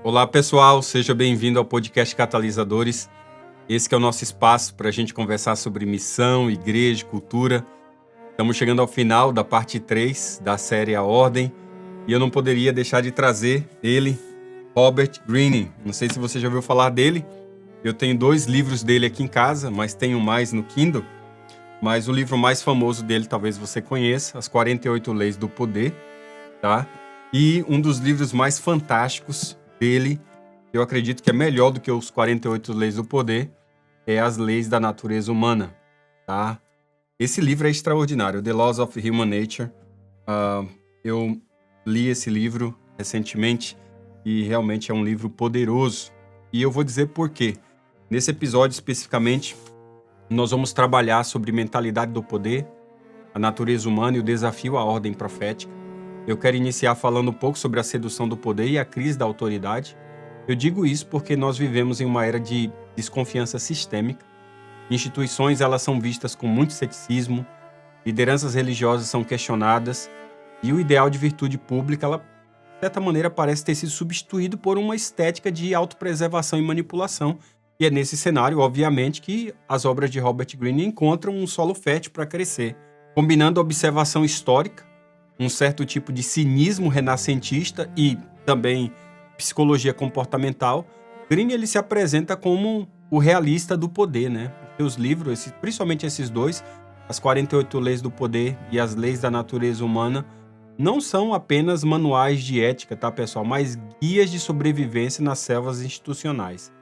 Olá pessoal, seja bem-vindo ao podcast Catalisadores. Esse que é o nosso espaço para a gente conversar sobre missão, igreja, cultura. Estamos chegando ao final da parte 3 da série A Ordem e eu não poderia deixar de trazer ele, Robert Greene. Não sei se você já ouviu falar dele. Eu tenho 2 livros dele aqui em casa, mas tenho mais no Kindle. Mas o livro mais famoso dele talvez você conheça, As 48 Leis do Poder, tá? E um dos livros mais fantásticos dele, eu acredito que é melhor do que os 48 Leis do Poder, é As Leis da Natureza Humana, tá? Esse livro é extraordinário, The Laws of Human Nature. Eu li esse livro recentemente e realmente é um livro poderoso. E eu vou dizer por quê. Nesse episódio especificamente, nós vamos trabalhar sobre mentalidade do poder, a natureza humana e o desafio à ordem profética. Eu quero iniciar falando um pouco sobre a sedução do poder e a crise da autoridade. Eu digo isso porque nós vivemos em uma era de desconfiança sistêmica. Instituições elas são vistas com muito ceticismo, lideranças religiosas são questionadas e o ideal de virtude pública, ela, de certa maneira, parece ter sido substituído por uma estética de autopreservação e manipulação. E é nesse cenário, obviamente, que as obras de Robert Greene encontram um solo fértil para crescer, combinando a observação histórica, um certo tipo de cinismo renascentista e também psicologia comportamental. Greene ele se apresenta como o realista do poder, né? Seus livros, principalmente esses 2, As 48 Leis do Poder e As Leis da Natureza Humana, não são apenas manuais de ética, tá, pessoal? Mas guias de sobrevivência nas selvas institucionais.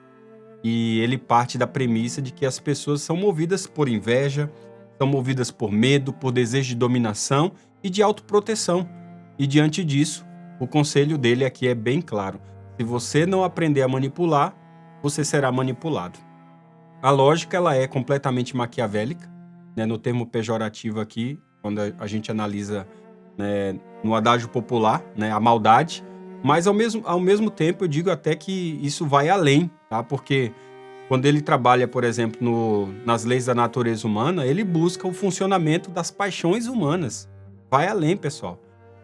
E ele parte da premissa de que as pessoas são movidas por inveja, são movidas por medo, por desejo de dominação e de autoproteção. E diante disso, o conselho dele aqui é bem claro. Se você não aprender a manipular, você será manipulado. A lógica ela é completamente maquiavélica, né, no termo pejorativo aqui, quando a gente analisa, né, no adágio popular, né, a maldade, mas ao mesmo tempo eu digo até que isso vai além, tá? Porque quando ele trabalha, por exemplo, nas leis da natureza humana, ele busca o funcionamento das paixões humanas. Vai além, pessoal.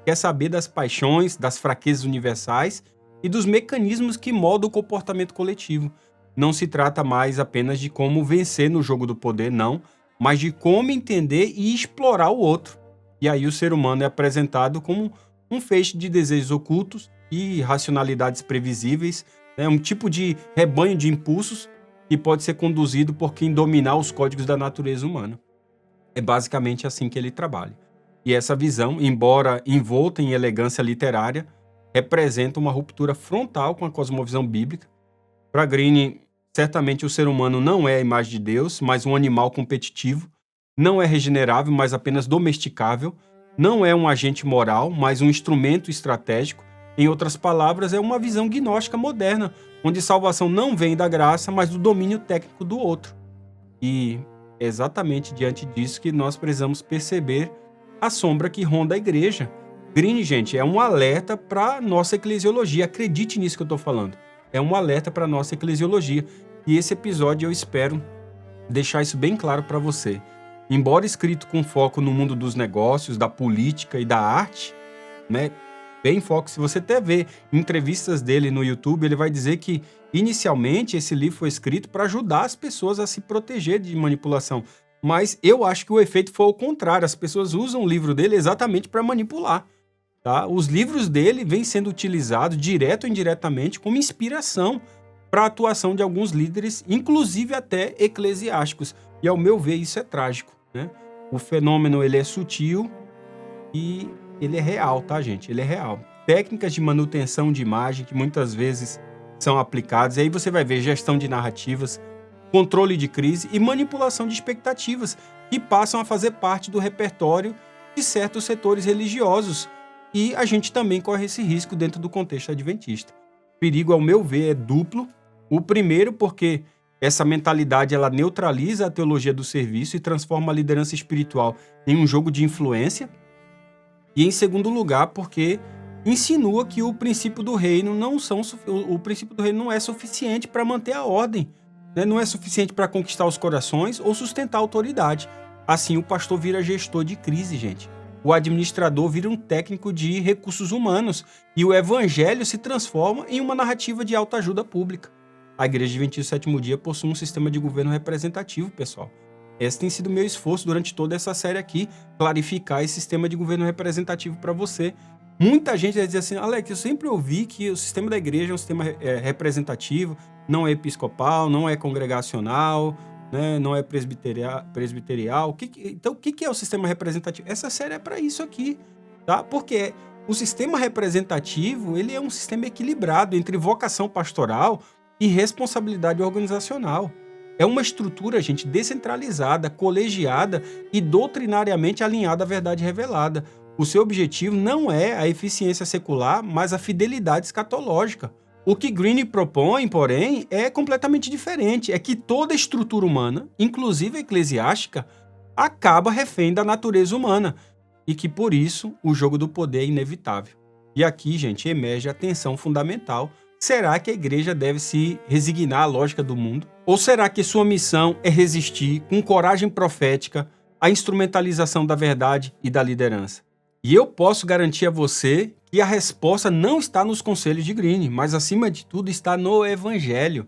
Quer saber das paixões, das fraquezas universais e dos mecanismos que moldam o comportamento coletivo. Não se trata mais apenas de como vencer no jogo do poder, não, mas de como entender e explorar o outro. E aí o ser humano é apresentado como um feixe de desejos ocultos e racionalidades previsíveis, né? Um tipo de rebanho de impulsos que pode ser conduzido por quem dominar os códigos da natureza humana. É basicamente assim que ele trabalha. E essa visão, embora envolta em elegância literária, representa uma ruptura frontal com a cosmovisão bíblica. Para Greene, certamente o ser humano não é a imagem de Deus, mas um animal competitivo, não é regenerável, mas apenas domesticável, não é um agente moral, mas um instrumento estratégico. Em outras palavras, é uma visão gnóstica moderna, onde salvação não vem da graça, mas do domínio técnico do outro. E é exatamente diante disso que nós precisamos perceber a sombra que ronda a igreja. Greene, gente, é um alerta para a nossa eclesiologia. Acredite nisso que eu estou falando. É um alerta para a nossa eclesiologia. E esse episódio eu espero deixar isso bem claro para você. Embora escrito com foco no mundo dos negócios, da política e da arte, né? Bem foco. Se você até ver entrevistas dele no YouTube, ele vai dizer que, inicialmente, esse livro foi escrito para ajudar as pessoas a se proteger de manipulação. Mas eu acho que o efeito foi o contrário. As pessoas usam o livro dele exatamente para manipular. Tá? Os livros dele vêm sendo utilizados, direto ou indiretamente, como inspiração para a atuação de alguns líderes, inclusive até eclesiásticos. E, ao meu ver, isso é trágico, né? O fenômeno ele é sutil e ele é real, tá, gente? Ele é real. Técnicas de manutenção de imagem que muitas vezes são aplicadas. E aí você vai ver gestão de narrativas, controle de crise e manipulação de expectativas que passam a fazer parte do repertório de certos setores religiosos. E a gente também corre esse risco dentro do contexto adventista. O perigo, ao meu ver, é duplo. O primeiro, porque essa mentalidade ela neutraliza a teologia do serviço e transforma a liderança espiritual em um jogo de influência. E em segundo lugar, porque insinua que o princípio do reino não é suficiente para manter a ordem, né? Não é suficiente para conquistar os corações ou sustentar a autoridade. Assim, o pastor vira gestor de crise, gente. o administrador vira um técnico de recursos humanos e o evangelho se transforma em uma narrativa de autoajuda pública. A Igreja Adventista do Sétimo Dia possui um sistema de governo representativo, pessoal. Esse tem sido o meu esforço durante toda essa série aqui, clarificar esse sistema de governo representativo para você. Muita gente vai dizer assim, Alex, eu sempre ouvi que o sistema da igreja é um sistema representativo, não é episcopal, não é congregacional, né, não é presbiterial. Então, o que é o sistema representativo? Essa série é para isso aqui, tá? Porque o sistema representativo, ele é um sistema equilibrado entre vocação pastoral e responsabilidade organizacional. É uma estrutura, gente, descentralizada, colegiada e doutrinariamente alinhada à verdade revelada. O seu objetivo não é a eficiência secular, mas a fidelidade escatológica. O que Green propõe, porém, é completamente diferente. É que toda estrutura humana, inclusive eclesiástica, acaba refém da natureza humana e que, por isso, o jogo do poder é inevitável. E aqui, gente, emerge a tensão fundamental. Será que a igreja deve se resignar à lógica do mundo? Ou será que sua missão é resistir com coragem profética à instrumentalização da verdade e da liderança? E eu posso garantir a você que a resposta não está nos conselhos de Green, mas acima de tudo está no Evangelho.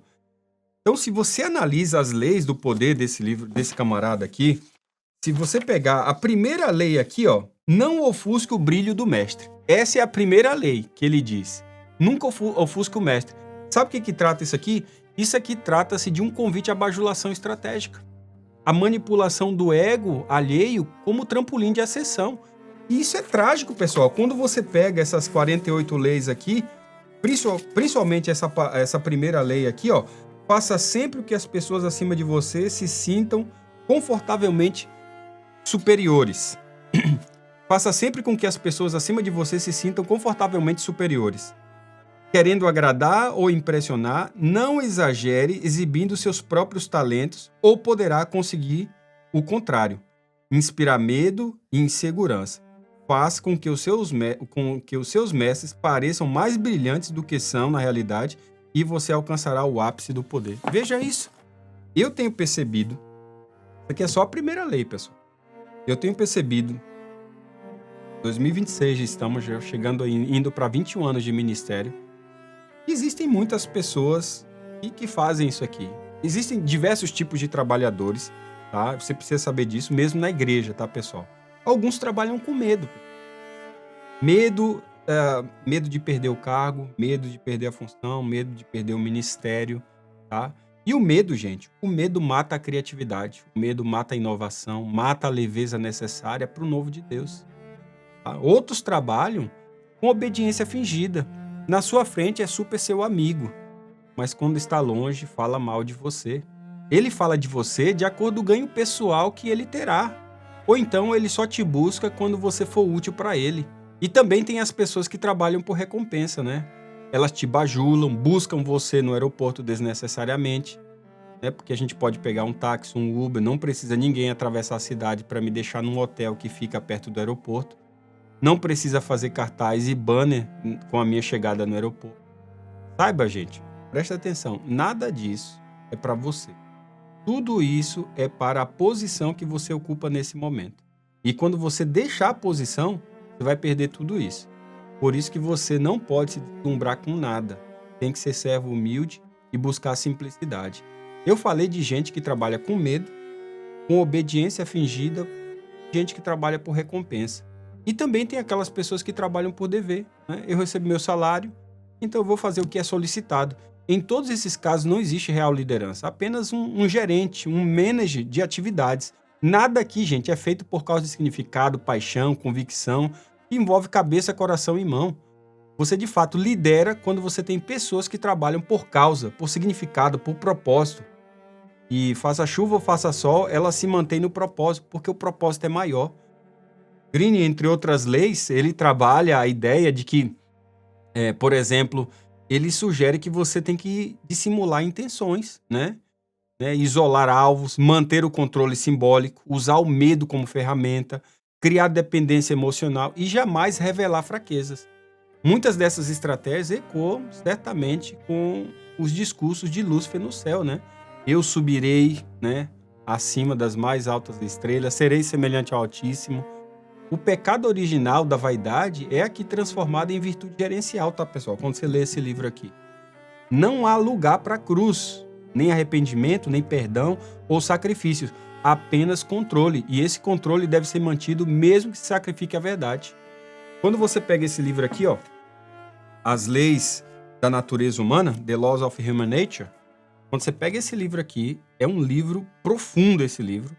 Então, se você analisa as leis do poder desse livro, desse camarada aqui, se você pegar a primeira lei aqui, ó, não ofusque o brilho do mestre. Essa é a primeira lei que ele diz. Nunca ofusque o mestre. Sabe o que trata isso aqui? Isso aqui trata-se de um convite à bajulação estratégica. A manipulação do ego alheio como trampolim de ascensão. E isso é trágico, pessoal. Quando você pega essas 48 leis aqui, principalmente essa primeira lei aqui, ó, faça sempre o que as pessoas acima de você se sintam confortavelmente superiores. Faça sempre com que as pessoas acima de você se sintam confortavelmente superiores. Querendo agradar ou impressionar, não exagere exibindo seus próprios talentos ou poderá conseguir o contrário, inspirar medo e insegurança. Faça com que os seus mestres pareçam mais brilhantes do que são na realidade e você alcançará o ápice do poder. Veja isso. Eu tenho percebido, isso aqui é só a primeira lei, pessoal. Eu tenho percebido, 2026 estamos já chegando, indo para 21 anos de ministério, existem muitas pessoas que fazem isso aqui. Existem diversos tipos de trabalhadores, tá? Você precisa saber disso, mesmo na igreja, tá, pessoal? Alguns trabalham com medo. Medo de perder o cargo, medo de perder a função, medo de perder o ministério, tá? E o medo, gente, o medo mata a criatividade, o medo mata a inovação, mata a leveza necessária para o novo de Deus. Tá? Outros trabalham com obediência fingida. Na sua frente é super seu amigo, mas quando está longe fala mal de você. Ele fala de você de acordo com o ganho pessoal que ele terá. Ou então ele só te busca quando você for útil para ele. E também tem as pessoas que trabalham por recompensa, né? Elas te bajulam, buscam você no aeroporto desnecessariamente, né? Porque a gente pode pegar um táxi, um Uber, não precisa ninguém atravessar a cidade para me deixar num hotel que fica perto do aeroporto. Não precisa fazer cartaz e banner com a minha chegada no aeroporto. Saiba, gente, presta atenção, nada disso é para você. Tudo isso é para a posição que você ocupa nesse momento. E quando você deixar a posição, você vai perder tudo isso. Por isso que você não pode se deslumbrar com nada. Tem que ser servo humilde e buscar a simplicidade. Eu falei de gente que trabalha com medo, com obediência fingida, gente que trabalha por recompensa. E também tem aquelas pessoas que trabalham por dever, né? Eu recebo meu salário, então eu vou fazer o que é solicitado. Em todos esses casos não existe real liderança, apenas um gerente, um manager de atividades. Nada aqui, gente, é feito por causa de significado, paixão, convicção, que envolve cabeça, coração e mão. Você, de fato, lidera quando você tem pessoas que trabalham por causa, por significado, por propósito. E faça chuva ou faça sol, ela se mantém no propósito, porque o propósito é maior. Green, entre outras leis, ele trabalha a ideia de que, por exemplo, ele sugere que você tem que dissimular intenções, né? Isolar alvos, manter o controle simbólico, usar o medo como ferramenta, criar dependência emocional e jamais revelar fraquezas. Muitas dessas estratégias ecoam certamente com os discursos de Lúcifer no céu, né? Eu subirei, né, acima das mais altas estrelas, serei semelhante ao Altíssimo. O pecado original da vaidade é aqui transformado em virtude gerencial, tá, pessoal? Quando você lê esse livro aqui. Não há lugar para cruz, nem arrependimento, nem perdão ou sacrifícios. Apenas controle. E esse controle deve ser mantido mesmo que se sacrifique a verdade. Quando você pega esse livro aqui, ó, As Leis da Natureza Humana, The Laws of Human Nature, quando você pega esse livro aqui, é um livro profundo esse livro,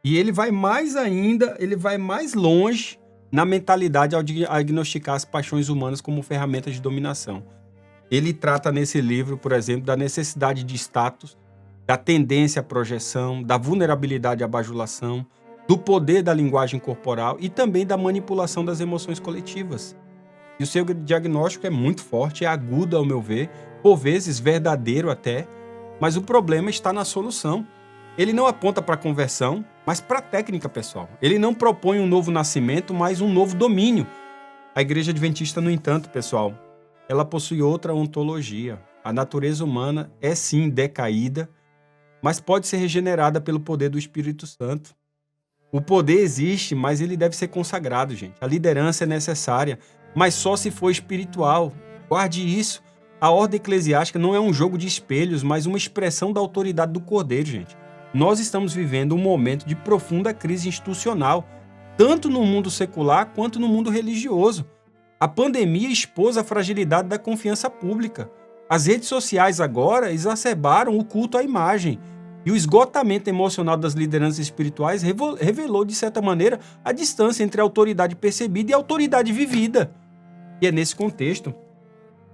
e ele vai mais ainda, ele vai mais longe na mentalidade ao diagnosticar as paixões humanas como ferramentas de dominação. Ele trata nesse livro, por exemplo, da necessidade de status, da tendência à projeção, da vulnerabilidade à bajulação, do poder da linguagem corporal e também da manipulação das emoções coletivas. E o seu diagnóstico é muito forte, é agudo ao meu ver, por vezes verdadeiro até, mas o problema está na solução. Ele não aponta para a conversão, mas para a técnica, pessoal. Ele não propõe um novo nascimento, mas um novo domínio. A Igreja Adventista, no entanto, pessoal, ela possui outra ontologia. A natureza humana é sim decaída, mas pode ser regenerada pelo poder do Espírito Santo. O poder existe, mas ele deve ser consagrado, gente. A liderança é necessária, mas só se for espiritual. Guarde isso. A ordem eclesiástica não é um jogo de espelhos, mas uma expressão da autoridade do Cordeiro, gente. Nós estamos vivendo um momento de profunda crise institucional, tanto no mundo secular quanto no mundo religioso. A pandemia expôs a fragilidade da confiança pública. As redes sociais agora exacerbaram o culto à imagem. E o esgotamento emocional das lideranças espirituais revelou, de certa maneira, a distância entre a autoridade percebida e a autoridade vivida. E é nesse contexto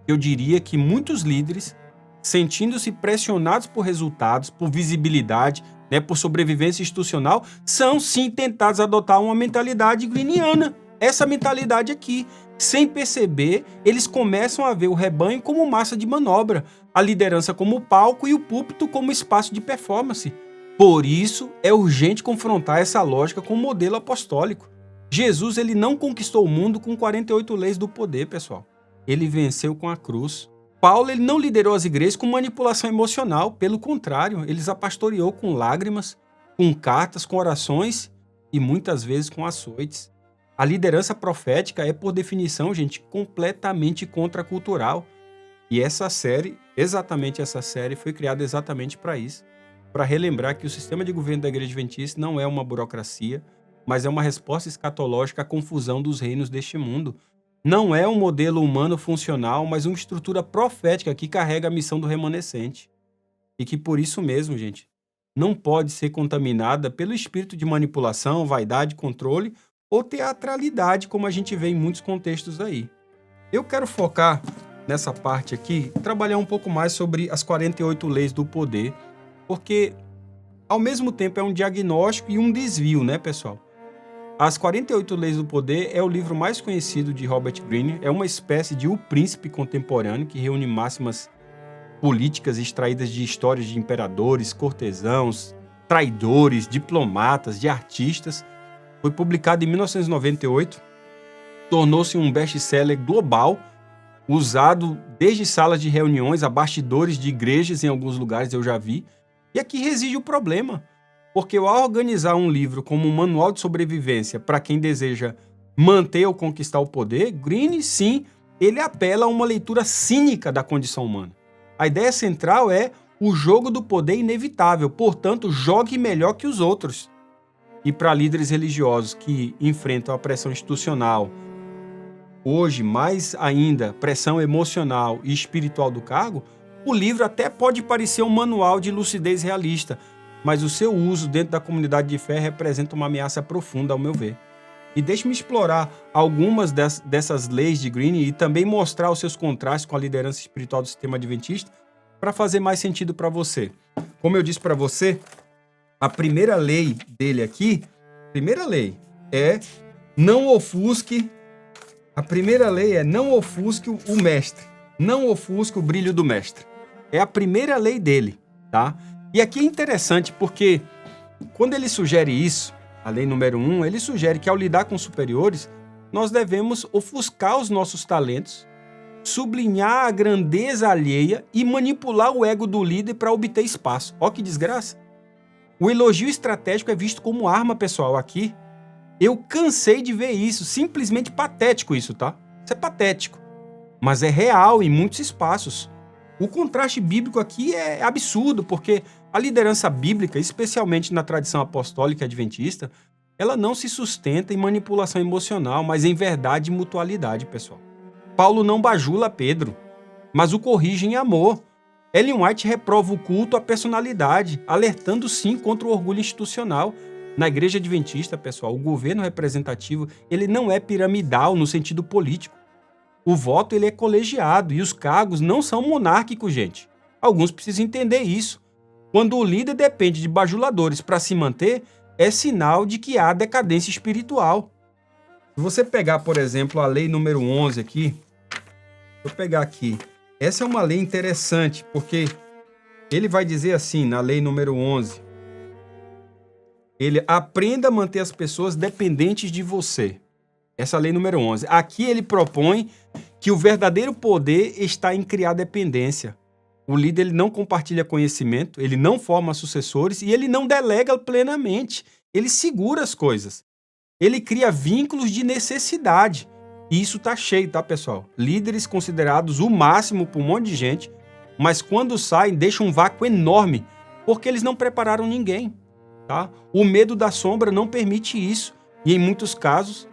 que eu diria que muitos líderes, sentindo-se pressionados por resultados, por visibilidade, por sobrevivência institucional, são sim tentados a adotar uma mentalidade greeniana. Essa mentalidade aqui. Sem perceber, eles começam a ver o rebanho como massa de manobra, a liderança como palco e o púlpito como espaço de performance. Por isso, é urgente confrontar essa lógica com o modelo apostólico. Jesus ele não conquistou o mundo com 48 leis do poder, pessoal. Ele venceu com a cruz. Paulo ele não liderou as igrejas com manipulação emocional, pelo contrário, ele as pastoreou com lágrimas, com cartas, com orações e muitas vezes com açoites. A liderança profética é, por definição, gente, completamente contracultural. E essa série, exatamente essa série, foi criada exatamente para isso. Para relembrar que o sistema de governo da Igreja Adventista não é uma burocracia, mas é uma resposta escatológica à confusão dos reinos deste mundo. Não é um modelo humano funcional, mas uma estrutura profética que carrega a missão do remanescente. E que por isso mesmo, gente, não pode ser contaminada pelo espírito de manipulação, vaidade, controle ou teatralidade, como a gente vê em muitos contextos aí. Eu quero focar nessa parte aqui, trabalhar um pouco mais sobre as 48 leis do poder, porque ao mesmo tempo é um diagnóstico e um desvio, né, pessoal? As 48 Leis do Poder é o livro mais conhecido de Robert Greene, é uma espécie de O Príncipe contemporâneo que reúne máximas políticas extraídas de histórias de imperadores, cortesãos, traidores, diplomatas, de artistas. Foi publicado em 1998, tornou-se um best-seller global, usado desde salas de reuniões a bastidores de igrejas em alguns lugares, eu já vi. E aqui reside o problema, porque ao organizar um livro como um manual de sobrevivência para quem deseja manter ou conquistar o poder, Greene, sim, ele apela a uma leitura cínica da condição humana. A ideia central é o jogo do poder inevitável, portanto, jogue melhor que os outros. E para líderes religiosos que enfrentam a pressão institucional, hoje mais ainda pressão emocional e espiritual do cargo, o livro até pode parecer um manual de lucidez realista, mas o seu uso dentro da comunidade de fé representa uma ameaça profunda, ao meu ver. E deixe-me explorar algumas dessas leis de Greene e também mostrar os seus contrastes com a liderança espiritual do sistema adventista para fazer mais sentido para você. Como eu disse para você, a primeira lei dele aqui, primeira lei é não ofusque, a primeira lei é não ofusque o mestre, não ofusque o brilho do mestre. É a primeira lei dele, tá? E aqui é interessante porque quando ele sugere isso, a lei número 1, ele sugere que ao lidar com superiores, nós devemos ofuscar os nossos talentos, sublinhar a grandeza alheia e manipular o ego do líder para obter espaço. Ó que desgraça! O elogio estratégico é visto como arma, pessoal, aqui. Eu cansei de ver isso, simplesmente patético isso, tá? Isso é patético, mas é real em muitos espaços. O contraste bíblico aqui é absurdo, porque a liderança bíblica, especialmente na tradição apostólica adventista, ela não se sustenta em manipulação emocional, mas em verdade e mutualidade, pessoal. Paulo não bajula Pedro, mas o corrige em amor. Ellen White reprova o culto à personalidade, alertando sim contra o orgulho institucional. Na igreja adventista, pessoal, o governo representativo ele não é piramidal no sentido político. O voto ele é colegiado e os cargos não são monárquicos, gente. Alguns precisam entender isso. Quando o líder depende de bajuladores para se manter, é sinal de que há decadência espiritual. Se você pegar, por exemplo, a lei número 11 aqui, vou pegar aqui. Essa é uma lei interessante, porque ele vai dizer assim, na lei número 11, ele aprenda a manter as pessoas dependentes de você. Essa é a lei número 11. Aqui ele propõe que o verdadeiro poder está em criar dependência. O líder ele não compartilha conhecimento, ele não forma sucessores e ele não delega plenamente. Ele segura as coisas. Ele cria vínculos de necessidade. E isso tá cheio, tá, pessoal? Líderes considerados o máximo para um monte de gente, mas quando saem deixam um vácuo enorme, porque eles não prepararam ninguém, tá? O medo da sombra não permite isso. E em muitos casos,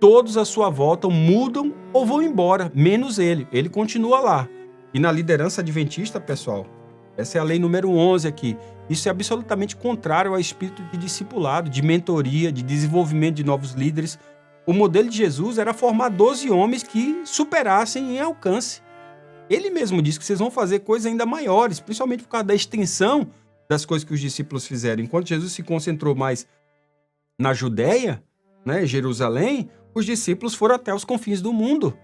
todos à sua volta mudam ou vão embora, menos ele. Ele continua lá. E na liderança adventista, pessoal, essa é a lei número 11 aqui. Isso é absolutamente contrário ao espírito de discipulado, de mentoria, de desenvolvimento de novos líderes. O modelo de Jesus era formar 12 homens que superassem em alcance. Ele mesmo disse que vocês vão fazer coisas ainda maiores, principalmente por causa da extensão das coisas que os discípulos fizeram. Enquanto Jesus se concentrou mais na Judéia, né, Jerusalém, os discípulos foram até os confins do mundo.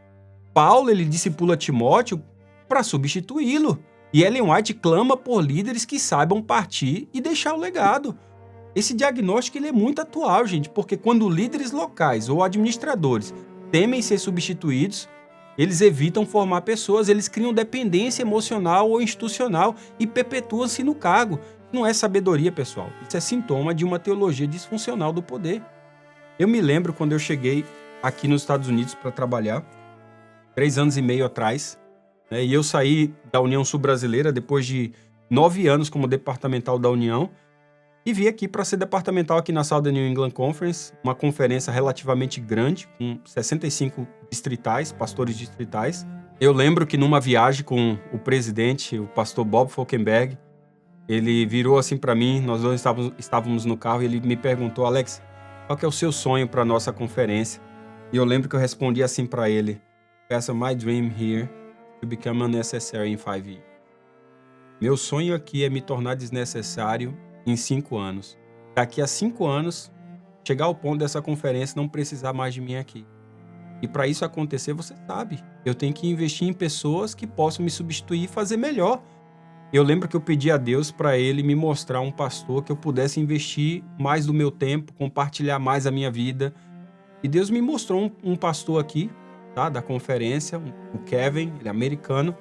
Paulo, ele discipula Timóteo para substituí-lo. E Ellen White clama por líderes que saibam partir e deixar o legado. Esse diagnóstico ele é muito atual, gente, porque quando líderes locais ou administradores temem ser substituídos, eles evitam formar pessoas, eles criam dependência emocional ou institucional e perpetuam-se no cargo. Não é sabedoria, pessoal. Isso é sintoma de uma teologia disfuncional do poder. Eu me lembro quando eu cheguei aqui nos Estados Unidos para trabalhar, 3 anos e meio atrás, né, e eu saí da União Sul-Brasileira depois de 9 anos como departamental da União e vim aqui para ser departamental aqui na Southern New England Conference, uma conferência relativamente grande, com 65 distritais, pastores distritais. Eu lembro que numa viagem com o presidente, o pastor Bob Falkenberg, ele virou assim para mim, nós dois estávamos no carro e ele me perguntou, Alex, qual que é o seu sonho para a nossa conferência? E eu lembro que eu respondi assim para ele, Pastor, my dream here to become unnecessary in 5 years. Meu sonho aqui é me tornar desnecessário em 5 anos. Daqui a 5 anos, chegar ao ponto dessa conferência não precisar mais de mim aqui. E para isso acontecer, você sabe, eu tenho que investir em pessoas que possam me substituir e fazer melhor. Eu lembro que eu pedi a Deus para ele me mostrar um pastor que eu pudesse investir mais do meu tempo, compartilhar mais a minha vida. E Deus me mostrou um pastor aqui, tá, da conferência, o Kevin, ele é americano.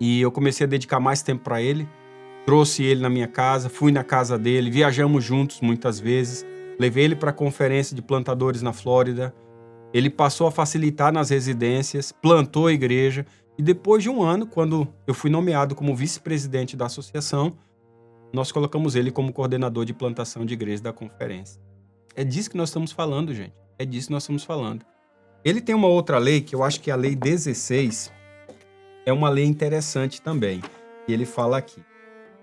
E eu comecei a dedicar mais tempo para ele. Trouxe ele na minha casa, fui na casa dele, viajamos juntos muitas vezes. Levei ele para a conferência de plantadores na Flórida. Ele passou a facilitar nas residências, plantou a igreja. E depois de 1 ano, quando eu fui nomeado como vice-presidente da associação, nós colocamos ele como coordenador de plantação de igreja da conferência. É disso que nós estamos falando, gente. É disso que nós estamos falando. Ele tem uma outra lei, que eu acho que é a Lei 16, é uma lei interessante também. E ele fala aqui.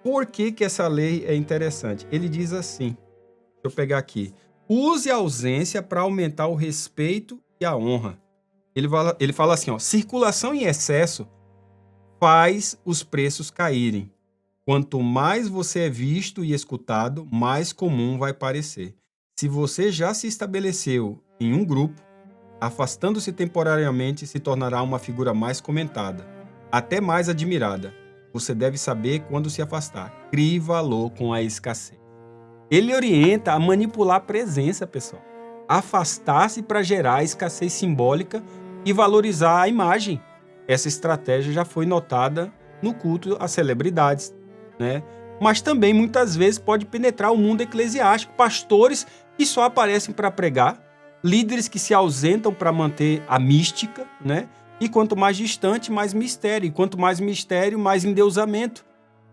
Por que que essa lei é interessante? Ele diz assim, deixa eu pegar aqui. Use a ausência para aumentar o respeito e a honra. Ele fala assim, ó, circulação em excesso faz os preços caírem. Quanto mais você é visto e escutado, mais comum vai parecer. Se você já se estabeleceu em um grupo, afastando-se temporariamente se tornará uma figura mais comentada, até mais admirada. Você deve saber quando se afastar. Crie valor com a escassez. Ele orienta a manipular a presença, pessoal. Afastar-se para gerar escassez simbólica e valorizar a imagem. Essa estratégia já foi notada no culto às celebridades, né? mas também muitas vezes pode penetrar o mundo eclesiástico. Pastores que só aparecem para pregar, líderes que se ausentam para manter a mística, né? E quanto mais distante, mais mistério. E quanto mais mistério, mais endeusamento.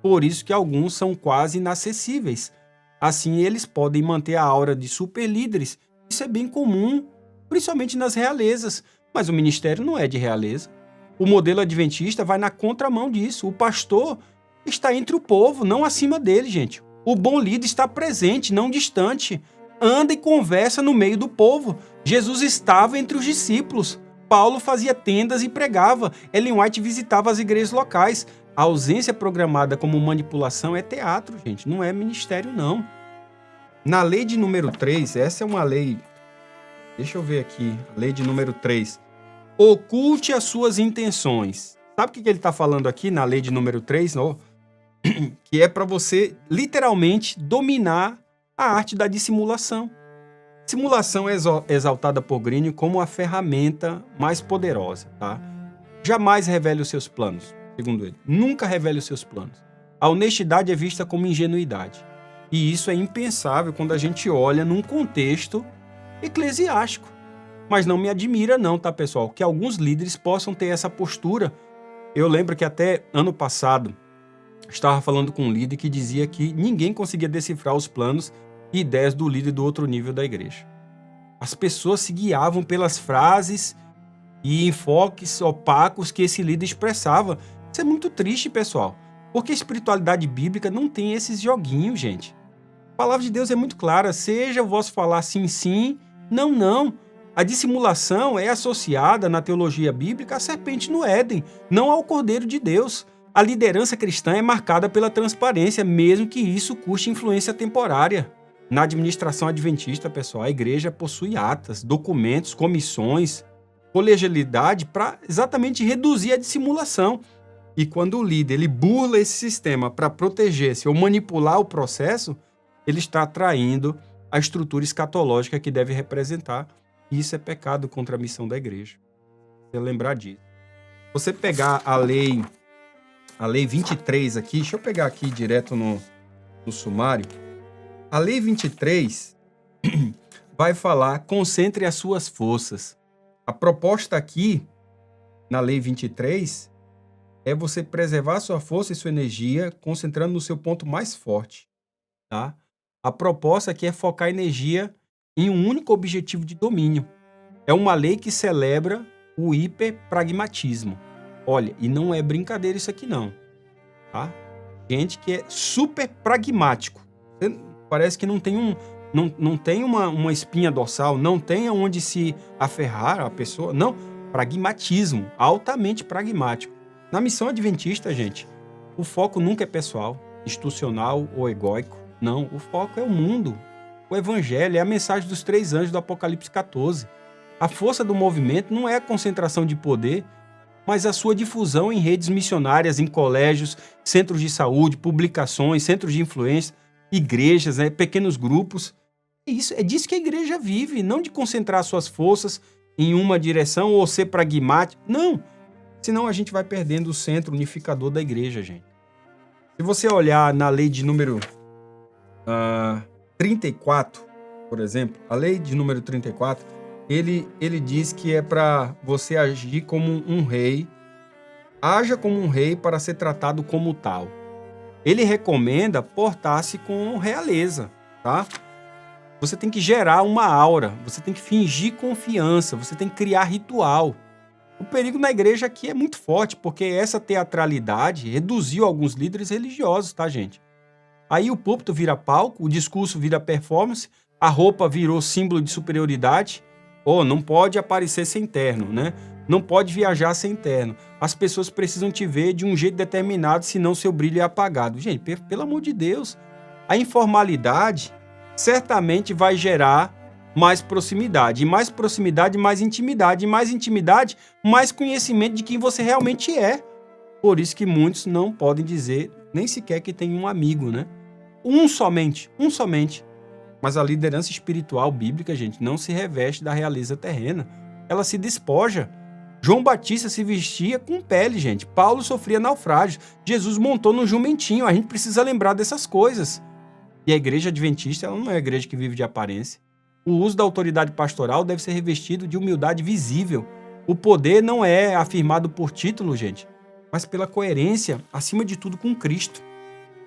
Por isso que alguns são quase inacessíveis. Assim, eles podem manter a aura de superlíderes. Isso é bem comum, principalmente nas realezas. Mas o ministério não é de realeza. O modelo adventista vai na contramão disso. O pastor está entre o povo, não acima dele, gente. O bom líder está presente, não distante. Anda e conversa no meio do povo. Jesus estava entre os discípulos. Paulo fazia tendas e pregava. Ellen White visitava as igrejas locais. A ausência programada como manipulação é teatro, gente. Não é ministério, não. Na lei de número 3, essa é uma lei... Deixa eu ver aqui. Lei de número 3. Oculte as suas intenções. Sabe o que ele está falando aqui na lei de número 3? Não? Que é para você, literalmente, dominar a arte da dissimulação. Simulação é exaltada por Green como a ferramenta mais poderosa, tá? Jamais revele os seus planos, segundo ele. Nunca revele os seus planos. A honestidade é vista como ingenuidade. E isso é impensável quando a gente olha num contexto eclesiástico. Mas não me admira não, tá, pessoal? Que alguns líderes possam ter essa postura. Eu lembro que até ano passado, estava falando com um líder que dizia que ninguém conseguia decifrar os planos e ideias do líder do outro nível da igreja. As pessoas se guiavam pelas frases e enfoques opacos que esse líder expressava. Isso é muito triste, pessoal, porque a espiritualidade bíblica não tem esses joguinhos, gente. A palavra de Deus é muito clara, seja o vosso falar sim, sim, não, não. A dissimulação é associada na teologia bíblica à serpente no Éden, não ao Cordeiro de Deus. A liderança cristã é marcada pela transparência, mesmo que isso custe influência temporária. Na administração adventista, pessoal, a igreja possui atas, documentos, comissões, colegialidade para exatamente reduzir a dissimulação. E quando o líder ele burla esse sistema para proteger-se ou manipular o processo, ele está traindo a estrutura escatológica que deve representar. E isso é pecado contra a missão da igreja. Você lembrar disso. Você pegar a lei 23 aqui, deixa eu pegar aqui direto no sumário. A lei 23 vai falar, concentre as suas forças. A proposta aqui, na lei 23, é você preservar sua força e sua energia, concentrando no seu ponto mais forte. Tá? A proposta aqui é focar a energia em um único objetivo de domínio. É uma lei que celebra o hiperpragmatismo. Olha, e não é brincadeira isso aqui não. Tá? Gente que é super pragmático. Parece que não tem uma espinha dorsal, não tem aonde se aferrar a pessoa. Não, pragmatismo, altamente pragmático. Na missão adventista, gente, o foco nunca é pessoal, institucional ou egóico. Não, o foco é o mundo. O evangelho é a mensagem dos 3 anjos do Apocalipse 14. A força do movimento não é a concentração de poder, mas a sua difusão em redes missionárias, em colégios, centros de saúde, publicações, centros de influência, igrejas, pequenos grupos. É disso que a igreja vive, não de concentrar suas forças em uma direção ou ser pragmático. Não, senão a gente vai perdendo o centro unificador da igreja, gente. Se você olhar na lei de número 34, por exemplo, a lei de número 34, ele diz que é para você agir como um rei, haja como um rei para ser tratado como tal. Ele recomenda portar-se com realeza, tá? Você tem que gerar uma aura, você tem que fingir confiança, você tem que criar ritual. O perigo na igreja aqui é muito forte, porque essa teatralidade reduziu alguns líderes religiosos, tá, gente? Aí o púlpito vira palco, o discurso vira performance, a roupa virou símbolo de superioridade. Não pode aparecer sem terno, né? Não pode viajar sem terno. As pessoas precisam te ver de um jeito determinado, senão seu brilho é apagado. Gente, pelo amor de Deus, a informalidade certamente vai gerar mais proximidade. E mais proximidade, mais intimidade. E mais intimidade, mais conhecimento de quem você realmente é. Por isso que muitos não podem dizer nem sequer que tem um amigo, né? Um somente. Mas a liderança espiritual bíblica, gente, não se reveste da realeza terrena. Ela se despoja. João Batista se vestia com pele, gente. Paulo sofria naufrágio. Jesus montou num jumentinho. A gente precisa lembrar dessas coisas. E a igreja adventista, ela não é a igreja que vive de aparência. O uso da autoridade pastoral deve ser revestido de humildade visível. O poder não é afirmado por título, gente, mas pela coerência, acima de tudo, com Cristo.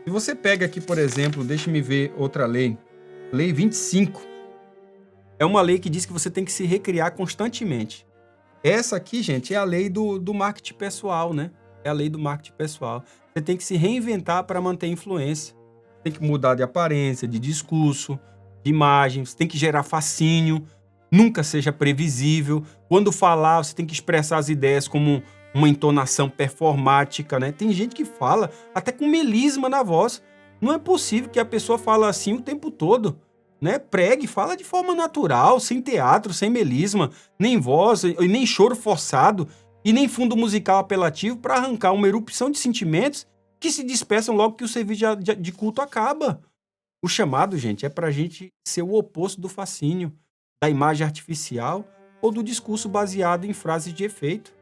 Se você pega aqui, por exemplo, deixe-me ver outra lei. Lei 25. É uma lei que diz que você tem que se recriar constantemente. Essa aqui, gente, é a lei do marketing pessoal, né? É a lei do marketing pessoal. Você tem que se reinventar para manter influência. Tem que mudar de aparência, de discurso, de imagem. Você tem que gerar fascínio. Nunca seja previsível. Quando falar, você tem que expressar as ideias como uma entonação performática, né? Tem gente que fala até com melisma na voz. Não é possível que a pessoa fale assim o tempo todo, né? Pregue, fala de forma natural, sem teatro, sem melisma, nem voz, nem choro forçado e nem fundo musical apelativo para arrancar uma erupção de sentimentos que se dispersam logo que o serviço de culto acaba. O chamado, gente, é para a gente ser o oposto do fascínio, da imagem artificial ou do discurso baseado em frases de efeito.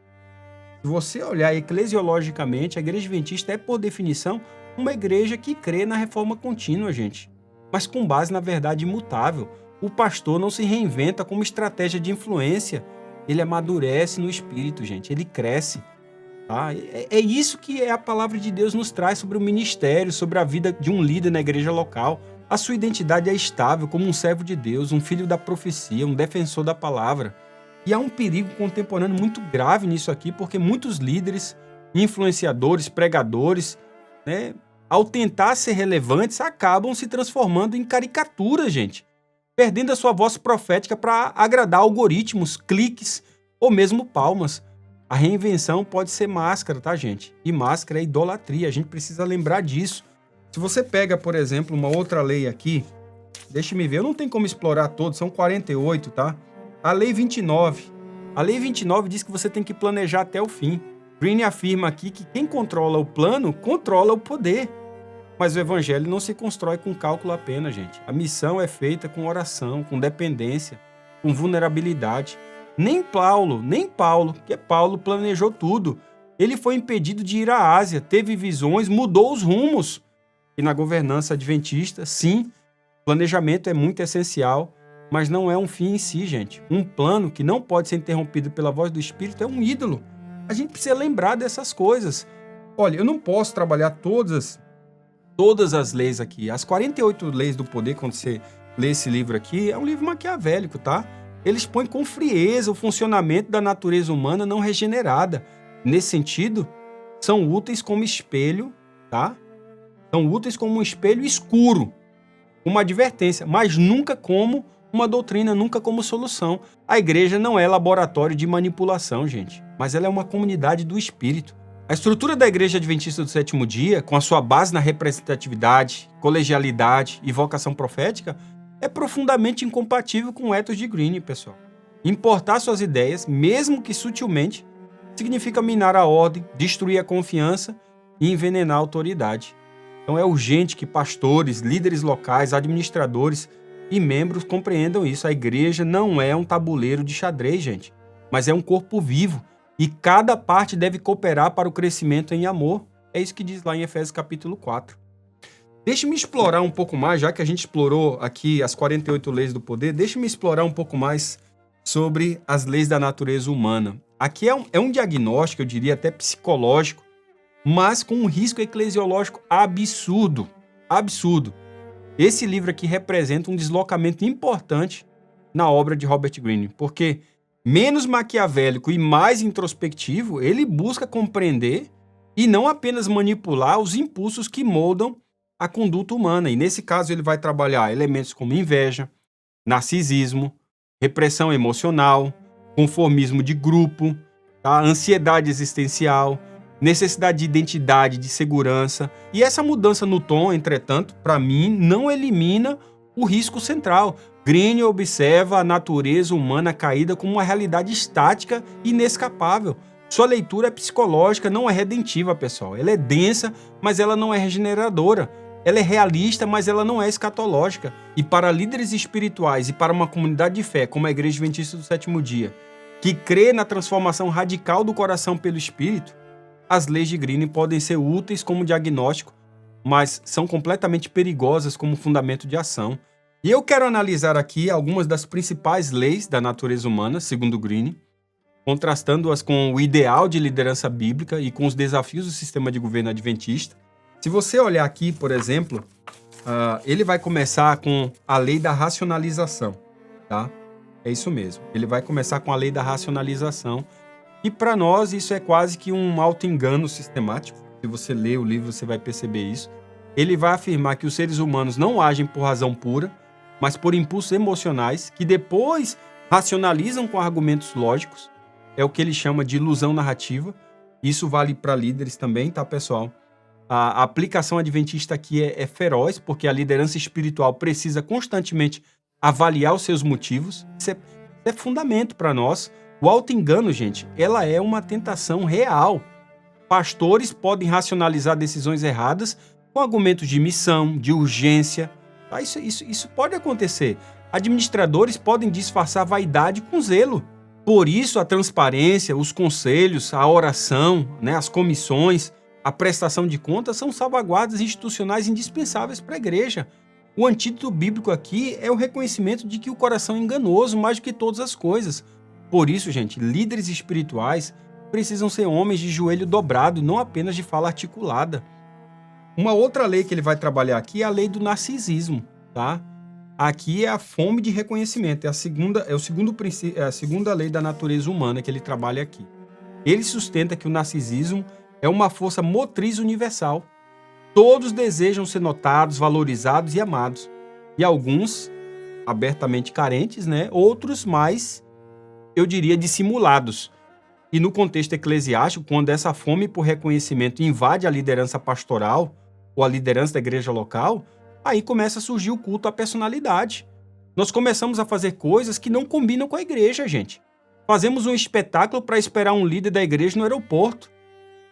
Se você olhar eclesiologicamente, a igreja adventista é, por definição, uma igreja que crê na reforma contínua, gente, mas com base na verdade imutável. O pastor não se reinventa como estratégia de influência, ele amadurece no espírito, gente, ele cresce. Tá? É isso que a palavra de Deus nos traz sobre o ministério, sobre a vida de um líder na igreja local. A sua identidade é estável como um servo de Deus, um filho da profecia, um defensor da palavra. E há um perigo contemporâneo muito grave nisso aqui, porque muitos líderes, influenciadores, pregadores, né, ao tentar ser relevantes, acabam se transformando em caricaturas, gente, perdendo a sua voz profética para agradar algoritmos, cliques ou mesmo palmas. A reinvenção pode ser máscara, tá, gente? E máscara é idolatria, a gente precisa lembrar disso. Se você pega, por exemplo, uma outra lei aqui, deixe-me ver, eu não tenho como explorar todos, são 48, tá? A lei 29. A lei 29 diz que você tem que planejar até o fim. Green afirma aqui que quem controla o plano, controla o poder. Mas o evangelho não se constrói com cálculo apenas, gente. A missão é feita com oração, com dependência, com vulnerabilidade. Nem Paulo, que Paulo planejou tudo. Ele foi impedido de ir à Ásia, teve visões, mudou os rumos. E na governança adventista, sim, planejamento é muito essencial, mas não é um fim em si, gente. Um plano que não pode ser interrompido pela voz do Espírito é um ídolo. A gente precisa lembrar dessas coisas. Olha, eu não posso trabalhar todas as leis aqui. As 48 leis do poder, quando você lê esse livro aqui, é um livro maquiavélico, tá? Ele expõe com frieza o funcionamento da natureza humana não regenerada. Nesse sentido, são úteis como espelho, tá? São úteis como um espelho escuro, uma advertência, mas nunca como uma doutrina, nunca como solução. A igreja não é laboratório de manipulação, gente, mas ela é uma comunidade do Espírito. A estrutura da Igreja Adventista do Sétimo Dia, com a sua base na representatividade, colegialidade e vocação profética, é profundamente incompatível com o ethos de Green, pessoal. Importar suas ideias, mesmo que sutilmente, significa minar a ordem, destruir a confiança e envenenar a autoridade. Então é urgente que pastores, líderes locais, administradores e membros compreendam isso. A igreja não é um tabuleiro de xadrez, gente, mas é um corpo vivo e cada parte deve cooperar para o crescimento em amor. É isso que diz lá em Efésios capítulo 4. Deixe-me explorar um pouco mais, já que a gente explorou aqui as 48 leis do poder, deixe-me explorar um pouco mais sobre as leis da natureza humana. Aqui é um diagnóstico, eu diria até psicológico, mas com um risco eclesiológico absurdo. Absurdo. Esse livro aqui representa um deslocamento importante na obra de Robert Greene, porque menos maquiavélico e mais introspectivo, ele busca compreender e não apenas manipular os impulsos que moldam a conduta humana. E nesse caso ele vai trabalhar elementos como inveja, narcisismo, repressão emocional, conformismo de grupo, tá? Ansiedade existencial, necessidade de identidade, de segurança. E essa mudança no tom, entretanto, para mim, não elimina o risco central. Greene observa a natureza humana caída como uma realidade estática e inescapável. Sua leitura é psicológica, não é redentiva, pessoal. Ela é densa, mas ela não é regeneradora. Ela é realista, mas ela não é escatológica. E para líderes espirituais e para uma comunidade de fé, como a Igreja Adventista do Sétimo Dia, que crê na transformação radical do coração pelo Espírito, as leis de Green podem ser úteis como diagnóstico, mas são completamente perigosas como fundamento de ação. E eu quero analisar aqui algumas das principais leis da natureza humana, segundo Green, contrastando-as com o ideal de liderança bíblica e com os desafios do sistema de governo adventista. Se você olhar aqui, por exemplo, ele vai começar com a lei da racionalização, tá? É isso mesmo. Ele vai começar com a lei da racionalização. E para nós isso é quase que um auto-engano sistemático. Se você ler o livro, você vai perceber isso. Ele vai afirmar que os seres humanos não agem por razão pura, mas por impulsos emocionais, que depois racionalizam com argumentos lógicos. É o que ele chama de ilusão narrativa. Isso vale para líderes também, tá, pessoal? A aplicação adventista aqui é feroz, porque a liderança espiritual precisa constantemente avaliar os seus motivos. Isso é fundamento para nós. O auto-engano, gente, ela é uma tentação real. Pastores podem racionalizar decisões erradas com argumentos de missão, de urgência. Tá? Isso pode acontecer. Administradores podem disfarçar vaidade com zelo. Por isso, a transparência, os conselhos, a oração, as comissões, a prestação de contas são salvaguardas institucionais indispensáveis para a igreja. O antídoto bíblico aqui é o reconhecimento de que o coração é enganoso mais do que todas as coisas. Por isso, gente, líderes espirituais precisam ser homens de joelho dobrado, não apenas de fala articulada. Uma outra lei que ele vai trabalhar aqui é a lei do narcisismo, tá? Aqui é a fome de reconhecimento, é a segunda lei da natureza humana que ele trabalha aqui. Ele sustenta que o narcisismo é uma força motriz universal. Todos desejam ser notados, valorizados e amados. E alguns abertamente carentes, Outros mais, eu diria, dissimulados. E no contexto eclesiástico, quando essa fome por reconhecimento invade a liderança pastoral ou a liderança da igreja local, aí começa a surgir o culto à personalidade. Nós começamos a fazer coisas que não combinam com a igreja, gente. Fazemos um espetáculo para esperar um líder da igreja no aeroporto.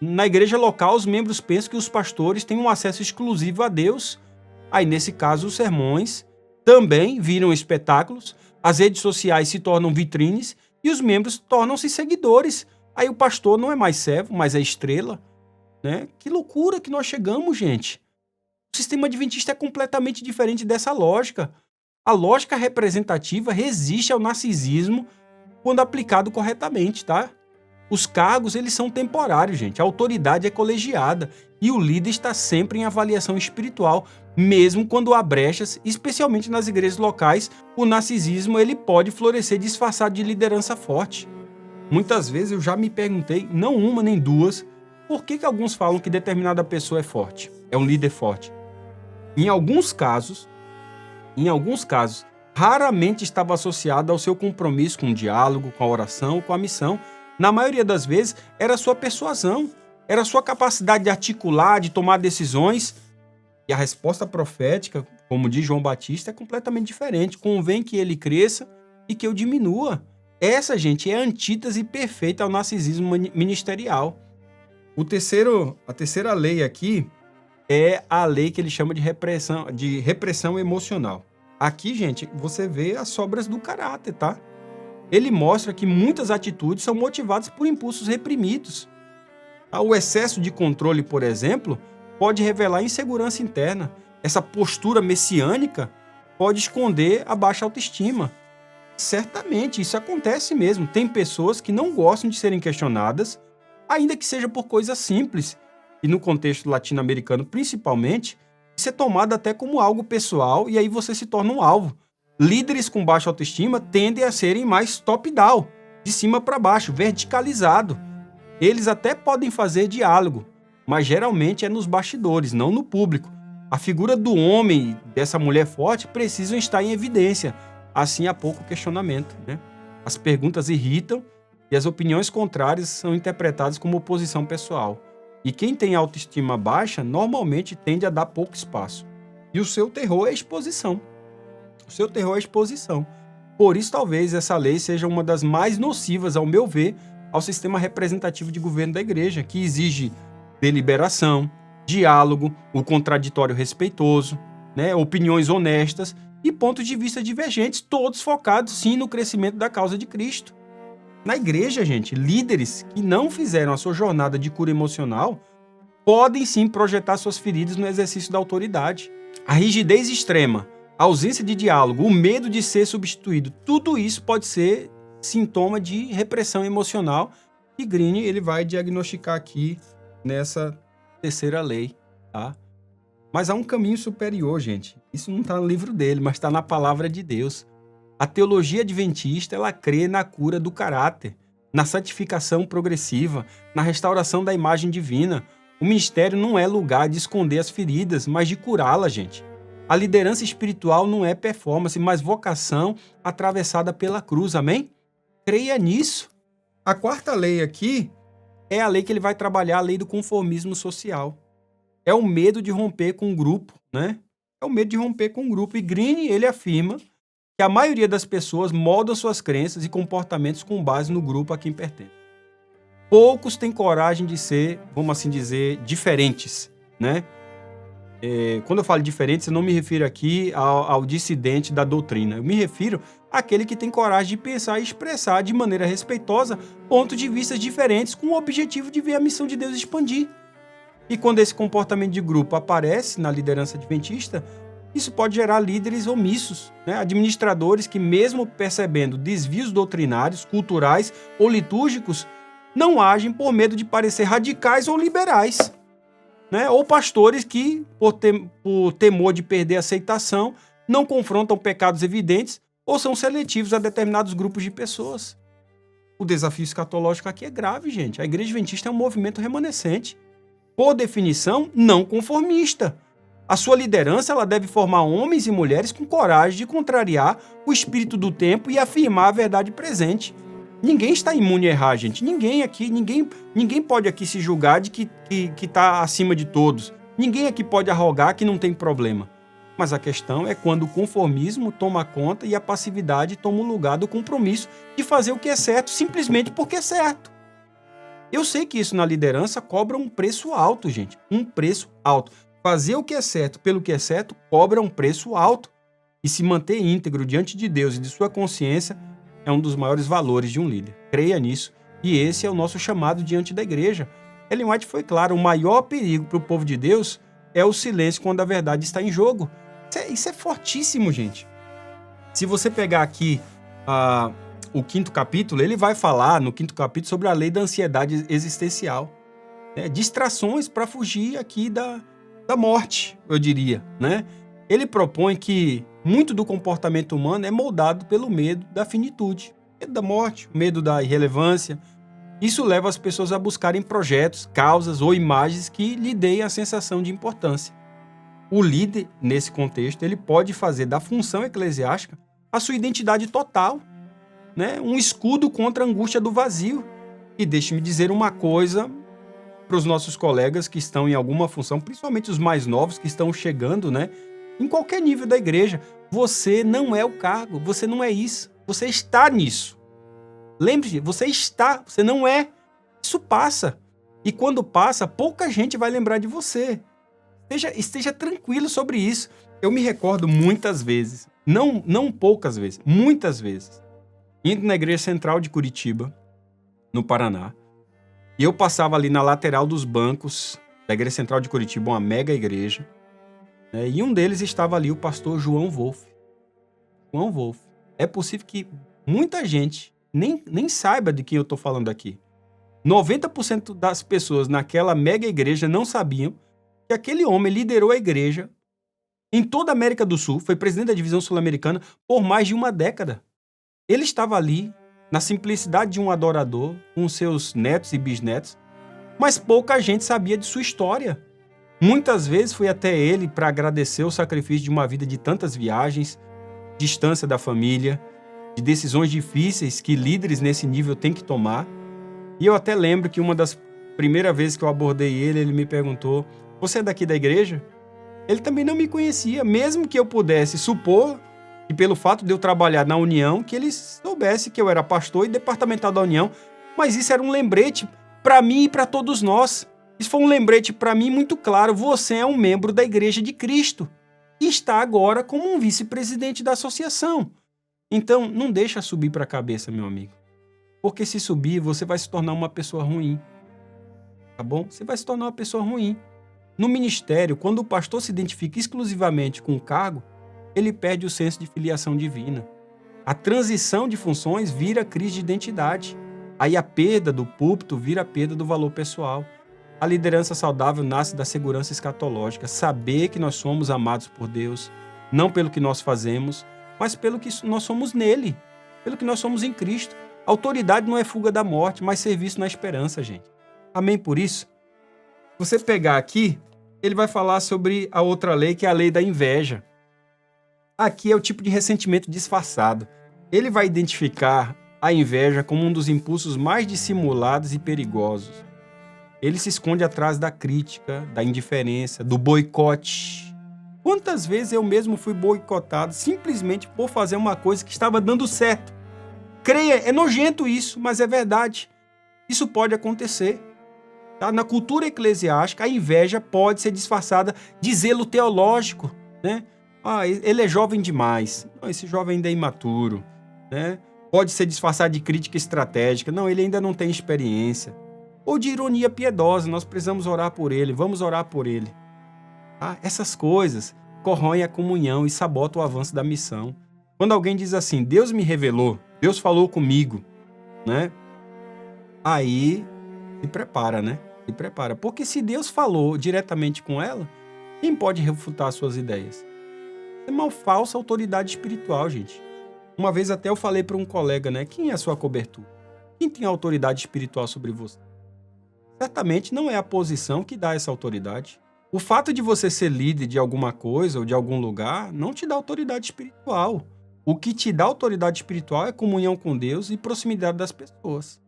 Na igreja local, os membros pensam que os pastores têm um acesso exclusivo a Deus. Aí, nesse caso, os sermões também viram espetáculos, as redes sociais se tornam vitrines e os membros tornam-se seguidores. Aí o pastor não é mais servo, mas é estrela. Que loucura que nós chegamos, gente. O sistema adventista é completamente diferente dessa lógica. A lógica representativa resiste ao narcisismo quando aplicado corretamente, tá? Os cargos, eles são temporários, gente. A autoridade é colegiada e o líder está sempre em avaliação espiritual, mesmo quando há brechas, especialmente nas igrejas locais, o narcisismo ele pode florescer disfarçado de liderança forte. Muitas vezes eu já me perguntei, não uma nem duas, por que alguns falam que determinada pessoa é forte, é um líder forte. Em alguns casos, raramente estava associado ao seu compromisso com o diálogo, com a oração, com a missão. Na maioria das vezes, era a sua persuasão, era a sua capacidade de articular, de tomar decisões. E a resposta profética, como diz João Batista, é completamente diferente. Convém que ele cresça e que eu diminua. Essa, gente, é a antítese perfeita ao narcisismo ministerial. A terceira lei aqui é a lei que ele chama de repressão emocional. Aqui, gente, você vê as sobras do caráter, tá? Ele mostra que muitas atitudes são motivadas por impulsos reprimidos. O excesso de controle, por exemplo, pode revelar insegurança interna. Essa postura messiânica pode esconder a baixa autoestima. Certamente, isso acontece mesmo. Tem pessoas que não gostam de serem questionadas, ainda que seja por coisas simples. E no contexto latino-americano, principalmente, isso é tomado até como algo pessoal e aí você se torna um alvo. Líderes com baixa autoestima tendem a serem mais top-down, de cima para baixo, verticalizado. Eles até podem fazer diálogo, mas geralmente é nos bastidores, não no público. A figura do homem e dessa mulher forte precisam estar em evidência, assim há pouco questionamento. As perguntas irritam e as opiniões contrárias são interpretadas como oposição pessoal. E quem tem autoestima baixa normalmente tende a dar pouco espaço. E o seu terror é exposição. Por isso, talvez essa lei seja uma das mais nocivas, ao meu ver, ao sistema representativo de governo da igreja, que exige deliberação, diálogo, o contraditório respeitoso, opiniões honestas e pontos de vista divergentes, todos focados, sim, no crescimento da causa de Cristo. Na igreja, gente, líderes que não fizeram a sua jornada de cura emocional podem sim projetar suas feridas no exercício da autoridade. A rigidez extrema, a ausência de diálogo, o medo de ser substituído, tudo isso pode ser sintoma de repressão emocional e Greene ele vai diagnosticar aqui nessa terceira lei, tá? Mas há um caminho superior, gente. Isso não está no livro dele, mas está na palavra de Deus. A teologia adventista, ela crê na cura do caráter, na santificação progressiva, na restauração da imagem divina. O ministério não é lugar de esconder as feridas, mas de curá-las, gente. A liderança espiritual não é performance, mas vocação atravessada pela cruz, amém? Creia nisso. A quarta lei aqui é a lei que ele vai trabalhar, a lei do conformismo social. É o medo de romper com o grupo, né? É o medo de romper com o grupo. E Greene, ele afirma que a maioria das pessoas moldam suas crenças e comportamentos com base no grupo a quem pertence. Poucos têm coragem de ser, vamos assim dizer, diferentes, né? Quando eu falo diferentes, eu não me refiro aqui ao dissidente da doutrina. Eu me refiro àquele que tem coragem de pensar e expressar de maneira respeitosa pontos de vista diferentes com o objetivo de ver a missão de Deus expandir. E quando esse comportamento de grupo aparece na liderança adventista, isso pode gerar líderes omissos, né? Administradores que, mesmo percebendo desvios doutrinários, culturais ou litúrgicos, não agem por medo de parecer radicais ou liberais, né? Ou pastores que, por temor de perder a aceitação, não confrontam pecados evidentes ou são seletivos a determinados grupos de pessoas. O desafio escatológico aqui é grave, gente. A Igreja Adventista é um movimento remanescente, por definição, não conformista. A sua liderança ela deve formar homens e mulheres com coragem de contrariar o espírito do tempo e afirmar a verdade presente. Ninguém está imune a errar, gente. Ninguém pode aqui se julgar de que está acima de todos. Ninguém aqui pode arrogar que não tem problema. Mas a questão é quando o conformismo toma conta e a passividade toma o lugar do compromisso de fazer o que é certo simplesmente porque é certo. Eu sei que isso na liderança cobra um preço alto, gente. Um preço alto. Fazer o que é certo pelo que é certo cobra um preço alto. E se manter íntegro diante de Deus e de sua consciência é um dos maiores valores de um líder. Creia nisso. E esse é o nosso chamado diante da igreja. Ellen White foi claro, o maior perigo para o povo de Deus é o silêncio quando a verdade está em jogo. Isso é fortíssimo, gente. Se você pegar aqui o quinto capítulo, ele vai falar no quinto capítulo sobre a lei da ansiedade existencial. Né? Distrações para fugir aqui da morte, eu diria. Né? Ele propõe que muito do comportamento humano é moldado pelo medo da finitude. Medo da morte, medo da irrelevância. Isso leva as pessoas a buscarem projetos, causas ou imagens que lhe deem a sensação de importância. O líder, nesse contexto, ele pode fazer da função eclesiástica a sua identidade total, né? Um escudo contra a angústia do vazio. E deixe-me dizer uma coisa para os nossos colegas que estão em alguma função, principalmente os mais novos que estão chegando, né? Em qualquer nível da igreja, você não é o cargo, você não é isso, você está nisso. Lembre-se, você não é. Isso passa. E quando passa, pouca gente vai lembrar de você. Esteja tranquilo sobre isso. Eu me recordo muitas vezes, não poucas vezes, muitas vezes, indo na Igreja Central de Curitiba, no Paraná, e eu passava ali na lateral dos bancos da Igreja Central de Curitiba, uma mega igreja, né, e um deles estava ali o pastor João Wolff. João Wolff. É possível que muita gente nem saiba de quem eu estou falando aqui. 90% das pessoas naquela mega igreja não sabiam que aquele homem liderou a igreja em toda a América do Sul, foi presidente da divisão sul-americana por mais de uma década. Ele estava ali, na simplicidade de um adorador, com seus netos e bisnetos, mas pouca gente sabia de sua história. Muitas vezes fui até ele para agradecer o sacrifício de uma vida de tantas viagens, distância da família, de decisões difíceis que líderes nesse nível têm que tomar. E eu até lembro que uma das primeiras vezes que eu abordei ele me perguntou: "Você é daqui da igreja?" Ele também não me conhecia, mesmo que eu pudesse supor que pelo fato de eu trabalhar na União, que ele soubesse que eu era pastor e departamental da União, mas isso era um lembrete para mim e para todos nós. Isso foi um lembrete para mim muito claro: você é um membro da Igreja de Cristo e está agora como um vice-presidente da associação. Então, não deixa subir para a cabeça, meu amigo. Porque se subir, você vai se tornar uma pessoa ruim. Tá bom? Você vai se tornar uma pessoa ruim. No ministério, quando o pastor se identifica exclusivamente com o cargo, ele perde o senso de filiação divina. A transição de funções vira crise de identidade. Aí a perda do púlpito vira a perda do valor pessoal. A liderança saudável nasce da segurança escatológica, saber que nós somos amados por Deus, não pelo que nós fazemos, mas pelo que nós somos nele, pelo que nós somos em Cristo. Autoridade não é fuga da morte, mas serviço na esperança, gente. Amém por isso? Se você pegar aqui, ele vai falar sobre a outra lei, que é a lei da inveja. Aqui é o tipo de ressentimento disfarçado. Ele vai identificar a inveja como um dos impulsos mais dissimulados e perigosos. Ele se esconde atrás da crítica, da indiferença, do boicote. Quantas vezes eu mesmo fui boicotado simplesmente por fazer uma coisa que estava dando certo? Creia, é nojento isso, mas é verdade. Isso pode acontecer. Tá? Na cultura eclesiástica, a inveja pode ser disfarçada de zelo teológico, né? Ele é jovem demais. Não, esse jovem ainda é imaturo, né? Pode ser disfarçado de crítica estratégica. Não, ele ainda não tem experiência. Ou de ironia piedosa. Nós precisamos orar por ele. Vamos orar por ele. Tá? Essas coisas corroem a comunhão e sabotam o avanço da missão. Quando alguém diz assim, Deus me revelou, Deus falou comigo, né? Aí se prepara, né? Se prepara. Porque se Deus falou diretamente com ela, quem pode refutar suas ideias? É uma falsa autoridade espiritual, gente. Uma vez até eu falei para um colega, né? Quem é a sua cobertura? Quem tem autoridade espiritual sobre você? Certamente não é a posição que dá essa autoridade. O fato de você ser líder de alguma coisa ou de algum lugar não te dá autoridade espiritual. O que te dá autoridade espiritual é comunhão com Deus e proximidade das pessoas.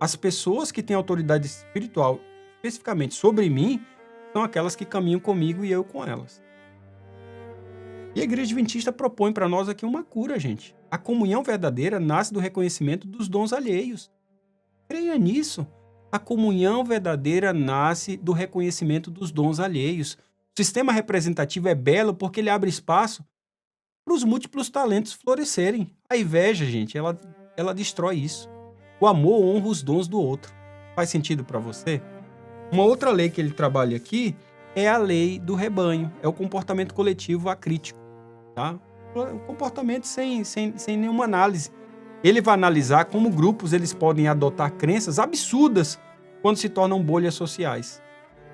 As pessoas que têm autoridade espiritual, especificamente sobre mim, são aquelas que caminham comigo e eu com elas. E a Igreja Adventista propõe para nós aqui uma cura, gente. A comunhão verdadeira nasce do reconhecimento dos dons alheios. Creia nisso. A comunhão verdadeira nasce do reconhecimento dos dons alheios. O sistema representativo é belo porque ele abre espaço para os múltiplos talentos florescerem. A inveja, gente, ela destrói isso. O amor honra os dons do outro. Faz sentido para você? Uma outra lei que ele trabalha aqui é a lei do rebanho. É o comportamento coletivo acrítico. Tá? O comportamento sem nenhuma análise. Ele vai analisar como grupos eles podem adotar crenças absurdas quando se tornam bolhas sociais.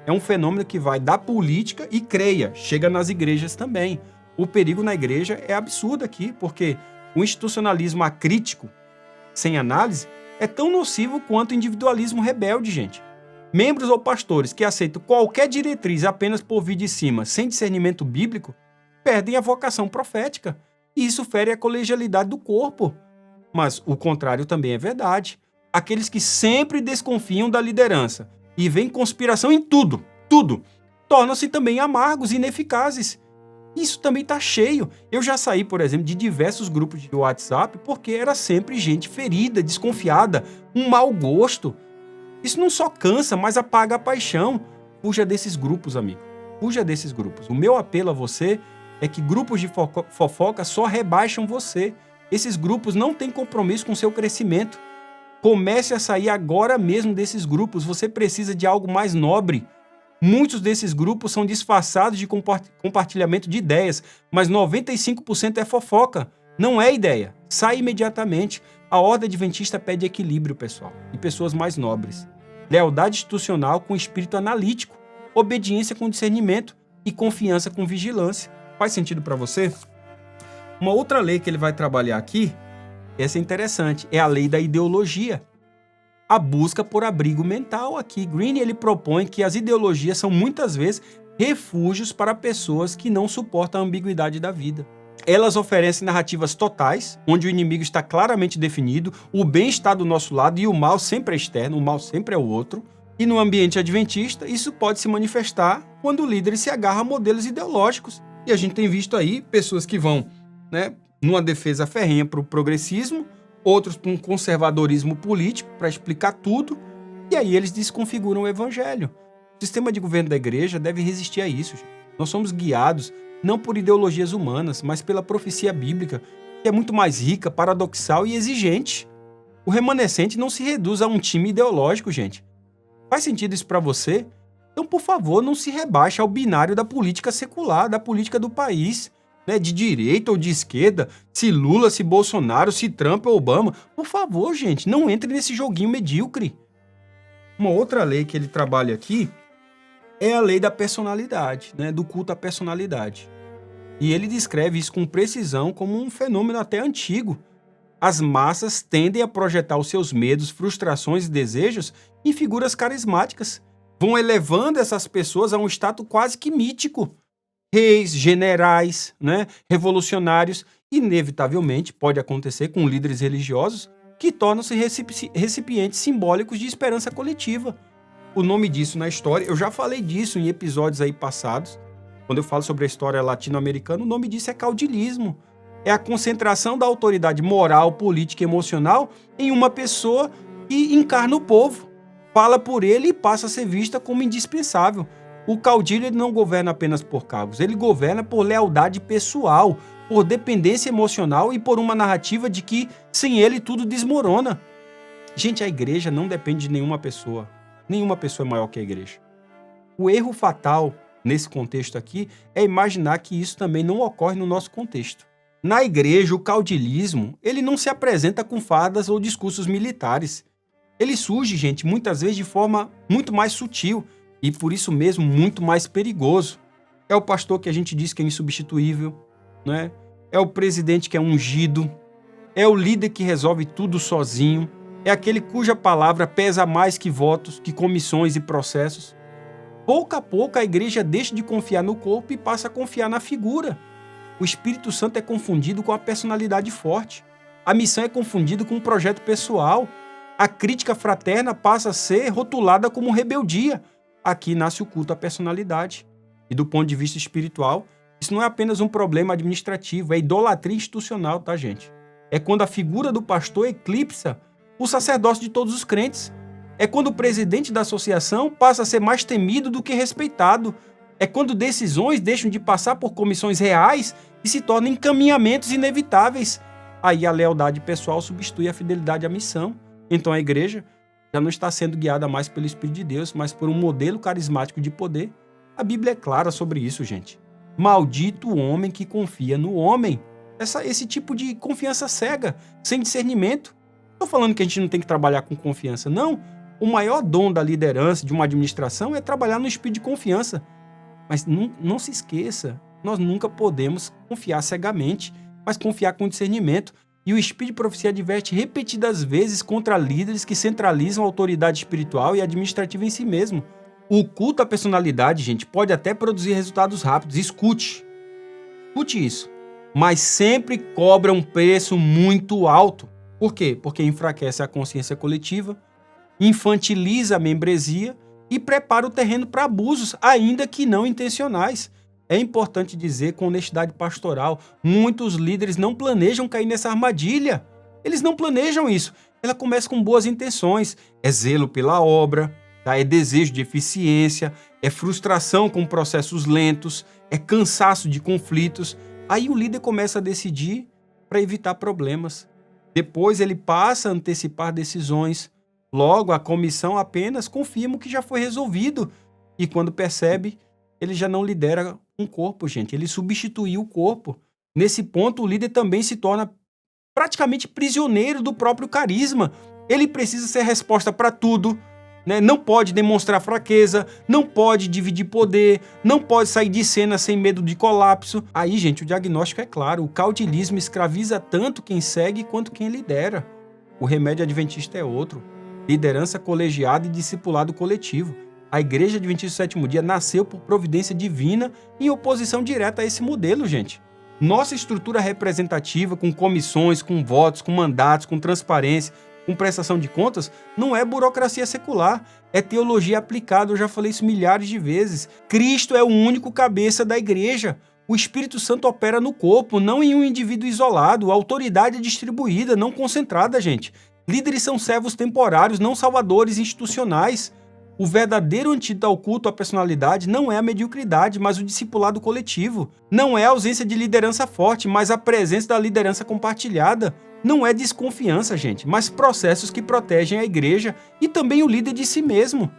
É um fenômeno que vai da política e, creia, chega nas igrejas também. O perigo na igreja é absurdo aqui, porque o institucionalismo acrítico, sem análise, é tão nocivo quanto o individualismo rebelde, gente. Membros ou pastores que aceitam qualquer diretriz apenas por vir de cima, sem discernimento bíblico, perdem a vocação profética. E isso fere a colegialidade do corpo. Mas o contrário também é verdade. Aqueles que sempre desconfiam da liderança e veem conspiração em tudo, tornam-se também amargos e ineficazes. Isso também está cheio. Eu já saí, por exemplo, de diversos grupos de WhatsApp porque era sempre gente ferida, desconfiada, um mau gosto. Isso não só cansa, mas apaga a paixão. Fuja desses grupos, amigo. Fuja desses grupos. O meu apelo a você é que grupos de fofoca só rebaixam você. Esses grupos não têm compromisso com o seu crescimento. Comece a sair agora mesmo desses grupos. Você precisa de algo mais nobre. Muitos desses grupos são disfarçados de compartilhamento de ideias, mas 95% é fofoca. Não é ideia. Sai imediatamente. A ordem adventista pede equilíbrio, pessoal, e pessoas mais nobres. Lealdade institucional com espírito analítico. Obediência com discernimento e confiança com vigilância. Faz sentido para você? Uma outra lei que ele vai trabalhar aqui, essa é interessante, é a lei da ideologia. A busca por abrigo mental aqui. Green ele propõe que as ideologias são muitas vezes refúgios para pessoas que não suportam a ambiguidade da vida. Elas oferecem narrativas totais, onde o inimigo está claramente definido, o bem está do nosso lado e o mal sempre é externo, o mal sempre é o outro. E no ambiente adventista, isso pode se manifestar quando o líder se agarra a modelos ideológicos. E a gente tem visto aí pessoas que vão, numa defesa ferrenha para o progressismo, outros para um conservadorismo político, para explicar tudo, e aí eles desconfiguram o evangelho. O sistema de governo da igreja deve resistir a isso. Gente. Nós somos guiados não por ideologias humanas, mas pela profecia bíblica, que é muito mais rica, paradoxal e exigente. O remanescente não se reduz a um time ideológico, gente. Faz sentido isso para você? Então, por favor, não se rebaixe ao binário da política secular, da política do país, né? De direita ou de esquerda, se Lula, se Bolsonaro, se Trump ou Obama. Por favor, gente, não entre nesse joguinho medíocre. Uma outra lei que ele trabalha aqui é a lei da personalidade, né? Do culto à personalidade. E ele descreve isso com precisão como um fenômeno até antigo. As massas tendem a projetar os seus medos, frustrações e desejos em figuras carismáticas. Vão elevando essas pessoas a um status quase que mítico. Reis, generais, né, revolucionários. Inevitavelmente pode acontecer com líderes religiosos que tornam-se recipientes simbólicos de esperança coletiva. O nome disso na história, eu já falei disso em episódios aí passados. Quando eu falo sobre a história latino-americana, o nome disso é caudilismo. É a concentração da autoridade moral, política e emocional em uma pessoa que encarna o povo, fala por ele e passa a ser vista como indispensável. O caudilho ele não governa apenas por cargos, ele governa por lealdade pessoal, por dependência emocional e por uma narrativa de que sem ele tudo desmorona. Gente, a igreja não depende de nenhuma pessoa. Nenhuma pessoa é maior que a igreja. O erro fatal nesse contexto aqui é imaginar que isso também não ocorre no nosso contexto. Na igreja, o caudilismo, ele não se apresenta com fardas ou discursos militares. Ele surge, gente, muitas vezes de forma muito mais sutil e, por isso mesmo, muito mais perigoso. É o pastor que a gente diz que é insubstituível, né? É o presidente que é ungido, é o líder que resolve tudo sozinho, é aquele cuja palavra pesa mais que votos, que comissões e processos. Pouco a pouco, a igreja deixa de confiar no corpo e passa a confiar na figura. O Espírito Santo é confundido com a personalidade forte. A missão é confundida com um projeto pessoal. A crítica fraterna passa a ser rotulada como rebeldia. Aqui nasce o culto à personalidade. E do ponto de vista espiritual, isso não é apenas um problema administrativo, é idolatria institucional, tá, gente? É quando a figura do pastor eclipsa o sacerdócio de todos os crentes. É quando o presidente da associação passa a ser mais temido do que respeitado. É quando decisões deixam de passar por comissões reais e se tornam encaminhamentos inevitáveis. Aí a lealdade pessoal substitui a fidelidade à missão. Então a igreja já não está sendo guiada mais pelo Espírito de Deus, mas por um modelo carismático de poder. A Bíblia é clara sobre isso, gente. Maldito o homem que confia no homem. Esse tipo de confiança cega, sem discernimento. Não estou falando que a gente não tem que trabalhar com confiança, não. O maior dom da liderança, de uma administração, é trabalhar no espírito de confiança. Mas não se esqueça, nós nunca podemos confiar cegamente, mas confiar com discernimento. E o Espírito de Profecia adverte repetidas vezes contra líderes que centralizam a autoridade espiritual e administrativa em si mesmo. O culto à personalidade, gente, pode até produzir resultados rápidos. Escute isso. Mas sempre cobra um preço muito alto. Por quê? Porque enfraquece a consciência coletiva, infantiliza a membresia e prepara o terreno para abusos, ainda que não intencionais. É importante dizer com honestidade pastoral, muitos líderes não planejam cair nessa armadilha. Eles não planejam isso. Ela começa com boas intenções, é zelo pela obra, tá? É desejo de eficiência, é frustração com processos lentos, é cansaço de conflitos. Aí o líder começa a decidir para evitar problemas. Depois ele passa a antecipar decisões. Logo, a comissão apenas confirma o que já foi resolvido. E quando percebe, ele já não lidera um corpo, gente. Ele substituiu o corpo. Nesse ponto, o líder também se torna praticamente prisioneiro do próprio carisma. Ele precisa ser resposta para tudo, né? Não pode demonstrar fraqueza, não pode dividir poder, não pode sair de cena sem medo de colapso. Aí, gente, o diagnóstico é claro. O caudilismo escraviza tanto quem segue quanto quem lidera. O remédio adventista é outro. Liderança colegiada e discipulado coletivo. A Igreja Adventista do Sétimo Dia nasceu por providência divina em oposição direta a esse modelo, gente. Nossa estrutura representativa, com comissões, com votos, com mandatos, com transparência, com prestação de contas, não é burocracia secular, é teologia aplicada. Eu já falei isso milhares de vezes. Cristo é o único cabeça da igreja. O Espírito Santo opera no corpo, não em um indivíduo isolado. A autoridade é distribuída, não concentrada, gente. Líderes são servos temporários, não salvadores institucionais. O verdadeiro antídoto ao culto à personalidade não é a mediocridade, mas o discipulado coletivo. Não é a ausência de liderança forte, mas a presença da liderança compartilhada. não é desconfiança, gente, mas processos que protegem a igreja e também o líder de si mesmo.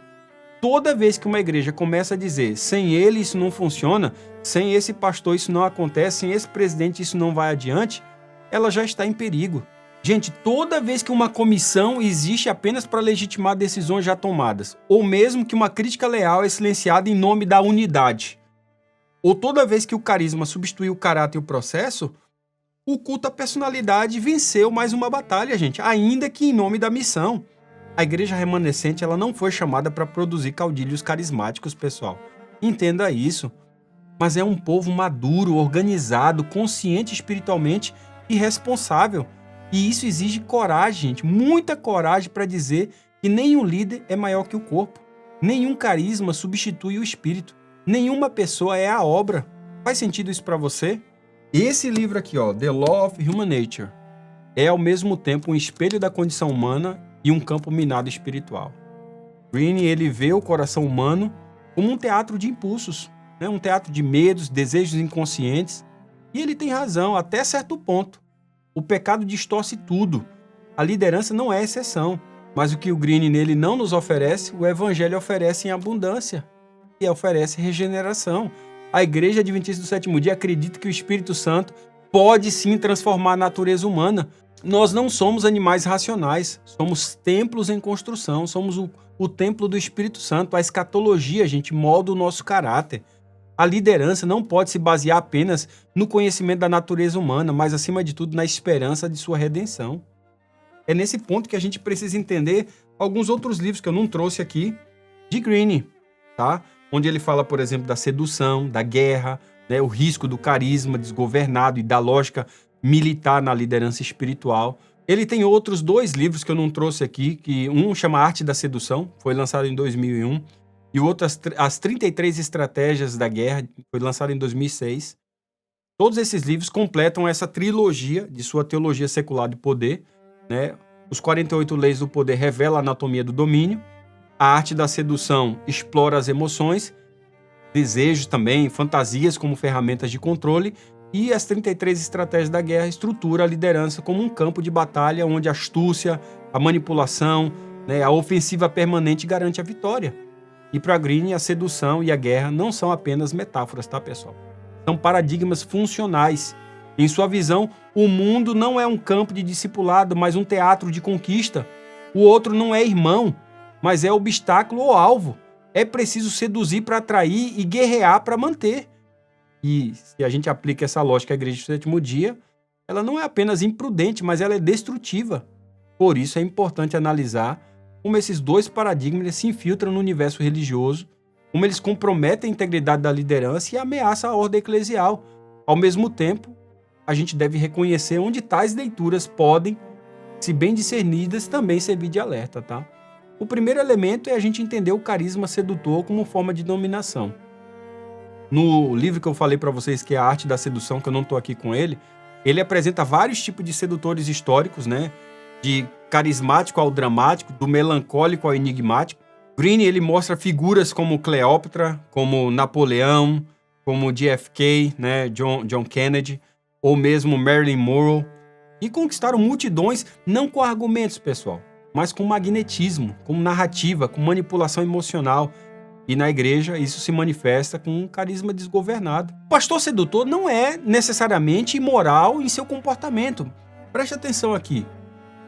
Toda vez que uma igreja começa a dizer, sem ele isso não funciona, sem esse pastor isso não acontece, sem esse presidente isso não vai adiante, ela já está em perigo. Gente, toda vez que uma comissão existe apenas para legitimar decisões já tomadas, ou mesmo que uma crítica leal é silenciada em nome da unidade, ou toda vez que o carisma substitui o caráter e o processo, o culto à personalidade venceu mais uma batalha, gente, ainda que em nome da missão. A igreja remanescente ela não foi chamada para produzir caudilhos carismáticos, pessoal. Entenda isso. Mas é um povo maduro, organizado, consciente espiritualmente e responsável. E isso exige coragem, gente, muita coragem para dizer que nenhum líder é maior que o corpo. Nenhum carisma substitui o espírito. Nenhuma pessoa é a obra. Faz sentido isso para você? Esse livro aqui, ó, The Law of Human Nature, é ao mesmo tempo um espelho da condição humana e um campo minado espiritual. Greene, ele vê o coração humano como um teatro de impulsos, né? Um teatro de medos, desejos inconscientes. E ele tem razão, até certo ponto. O pecado distorce tudo. A liderança não é exceção. Mas o que o Greene nele não nos oferece, o Evangelho oferece em abundância. E oferece regeneração. A Igreja Adventista do Sétimo Dia acredita que o Espírito Santo pode sim transformar a natureza humana. Nós não somos animais racionais, somos templos em construção, somos o templo do Espírito Santo. A escatologia, gente, molda o nosso caráter. A liderança não pode se basear apenas no conhecimento da natureza humana, mas, acima de tudo, na esperança de sua redenção. É nesse ponto que a gente precisa entender alguns outros livros que eu não trouxe aqui, de Greene, tá? Onde ele fala, por exemplo, da sedução, da guerra, né, o risco do carisma desgovernado e da lógica militar na liderança espiritual. Ele tem outros 2 livros que eu não trouxe aqui, que um chama Arte da Sedução, foi lançado em 2001, e o outro As 33 Estratégias da Guerra, foi lançado em 2006. Todos esses livros completam essa trilogia de sua teologia secular de poder, né? Os 48 Leis do Poder revela a anatomia do domínio, a Arte da Sedução explora as emoções, desejos também, fantasias como ferramentas de controle, e as 33 Estratégias da Guerra estrutura a liderança como um campo de batalha onde a astúcia, a manipulação, né, a ofensiva permanente garante a vitória. E para Greene, a sedução e a guerra não são apenas metáforas, tá, pessoal? São paradigmas funcionais. Em sua visão, o mundo não é um campo de discipulado, mas um teatro de conquista. O outro não é irmão, mas é obstáculo ou alvo. É preciso seduzir para atrair e guerrear para manter. E se a gente aplica essa lógica à Igreja do Sétimo Dia, ela não é apenas imprudente, mas ela é destrutiva. Por isso é importante analisar como esses 2 paradigmas se infiltram no universo religioso, como eles comprometem a integridade da liderança e ameaçam a ordem eclesial. Ao mesmo tempo, a gente deve reconhecer onde tais leituras podem, se bem discernidas, também servir de alerta, tá? O primeiro elemento é a gente entender o carisma sedutor como forma de dominação. No livro que eu falei para vocês, que é A Arte da Sedução, que eu não estou aqui com ele, ele apresenta vários tipos de sedutores históricos, né? De carismático ao dramático, do melancólico ao enigmático. Greene, ele mostra figuras como Cleópatra, como Napoleão, como JFK, né? John Kennedy, ou mesmo Marilyn Monroe, e conquistaram multidões não com argumentos, pessoal, mas com magnetismo, com narrativa, com manipulação emocional. E na igreja isso se manifesta com um carisma desgovernado. O pastor sedutor não é necessariamente imoral em seu comportamento. Preste atenção aqui.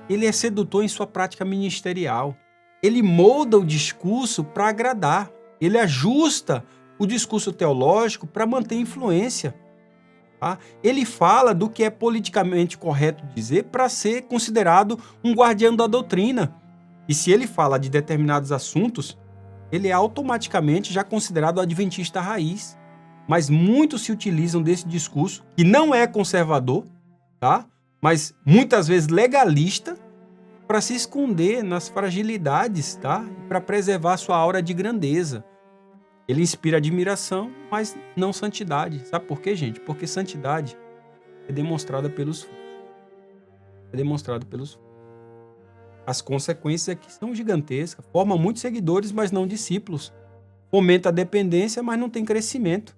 Ele é sedutor em sua prática ministerial. Ele molda o discurso para agradar. Ele ajusta o discurso teológico para manter influência. Tá? Ele fala do que é politicamente correto dizer para ser considerado um guardião da doutrina. E se ele fala de determinados assuntos, ele é automaticamente já considerado adventista raiz. Mas muitos se utilizam desse discurso, que não é conservador, tá? Mas muitas vezes legalista, para se esconder nas fragilidades, tá? Para preservar sua aura de grandeza. Ele inspira admiração, mas não santidade. Sabe por quê, gente? Porque santidade é demonstrada pelos frutos. É demonstrado pelos frutos. As consequências aqui são gigantescas. Forma muitos seguidores, mas não discípulos. Fomenta a dependência, mas não tem crescimento.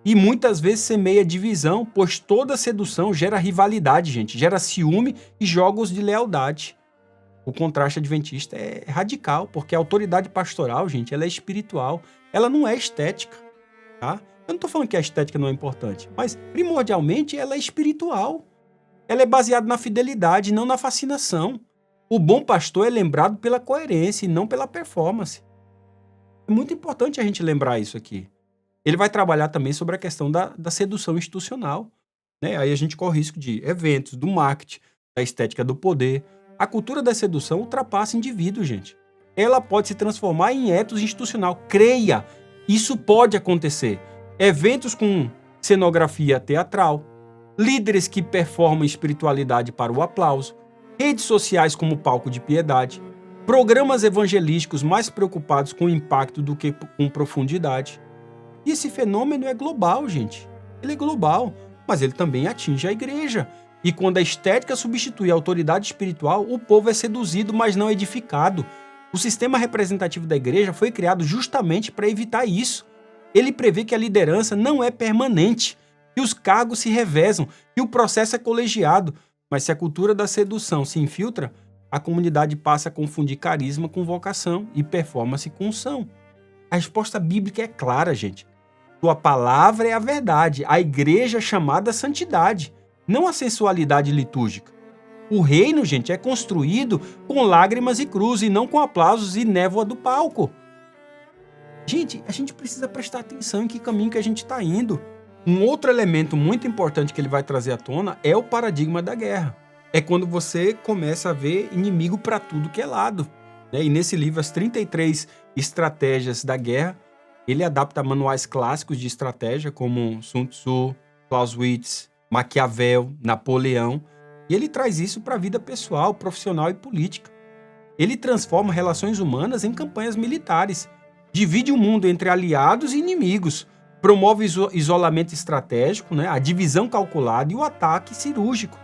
E muitas vezes semeia divisão, pois toda sedução gera rivalidade, gente, gera ciúme e jogos de lealdade. O contraste adventista é radical, porque a autoridade pastoral, gente, ela é espiritual, ela não é estética, tá? Eu não estou falando que a estética não é importante, mas primordialmente ela é espiritual. Ela é baseada na fidelidade, não na fascinação. O bom pastor é lembrado pela coerência e não pela performance. É muito importante a gente lembrar isso aqui. Ele vai trabalhar também sobre a questão da sedução institucional, né? Aí a gente corre o risco de eventos, do marketing, da estética do poder. A cultura da sedução ultrapassa indivíduos, gente. Ela pode se transformar em ethos institucional. Creia, isso pode acontecer. Eventos com cenografia teatral, líderes que performam espiritualidade para o aplauso, redes sociais como palco de piedade, programas evangelísticos mais preocupados com o impacto do que com profundidade. E esse fenômeno é global, gente. Ele é global, mas ele também atinge a igreja. E quando a estética substitui a autoridade espiritual, o povo é seduzido, mas não edificado. O sistema representativo da igreja foi criado justamente para evitar isso. Ele prevê que a liderança não é permanente, que os cargos se revezam, que o processo é colegiado. Mas se a cultura da sedução se infiltra, a comunidade passa a confundir carisma com vocação e performance com unção. A resposta bíblica é clara, gente. Tua palavra é a verdade, a igreja é chamada à santidade, não a sensualidade litúrgica. O reino, gente, é construído com lágrimas e cruz e não com aplausos e névoa do palco. Gente, a gente precisa prestar atenção em que caminho que a gente está indo. Um outro elemento muito importante que ele vai trazer à tona é o paradigma da guerra. É quando você começa a ver inimigo para tudo que é lado, né? E nesse livro, As 33 Estratégias da Guerra, ele adapta manuais clássicos de estratégia como Sun Tzu, Clausewitz, Maquiavel, Napoleão, e ele traz isso para a vida pessoal, profissional e política. Ele transforma relações humanas em campanhas militares, divide o mundo entre aliados e inimigos, promove isolamento estratégico, né, a divisão calculada e o ataque cirúrgico.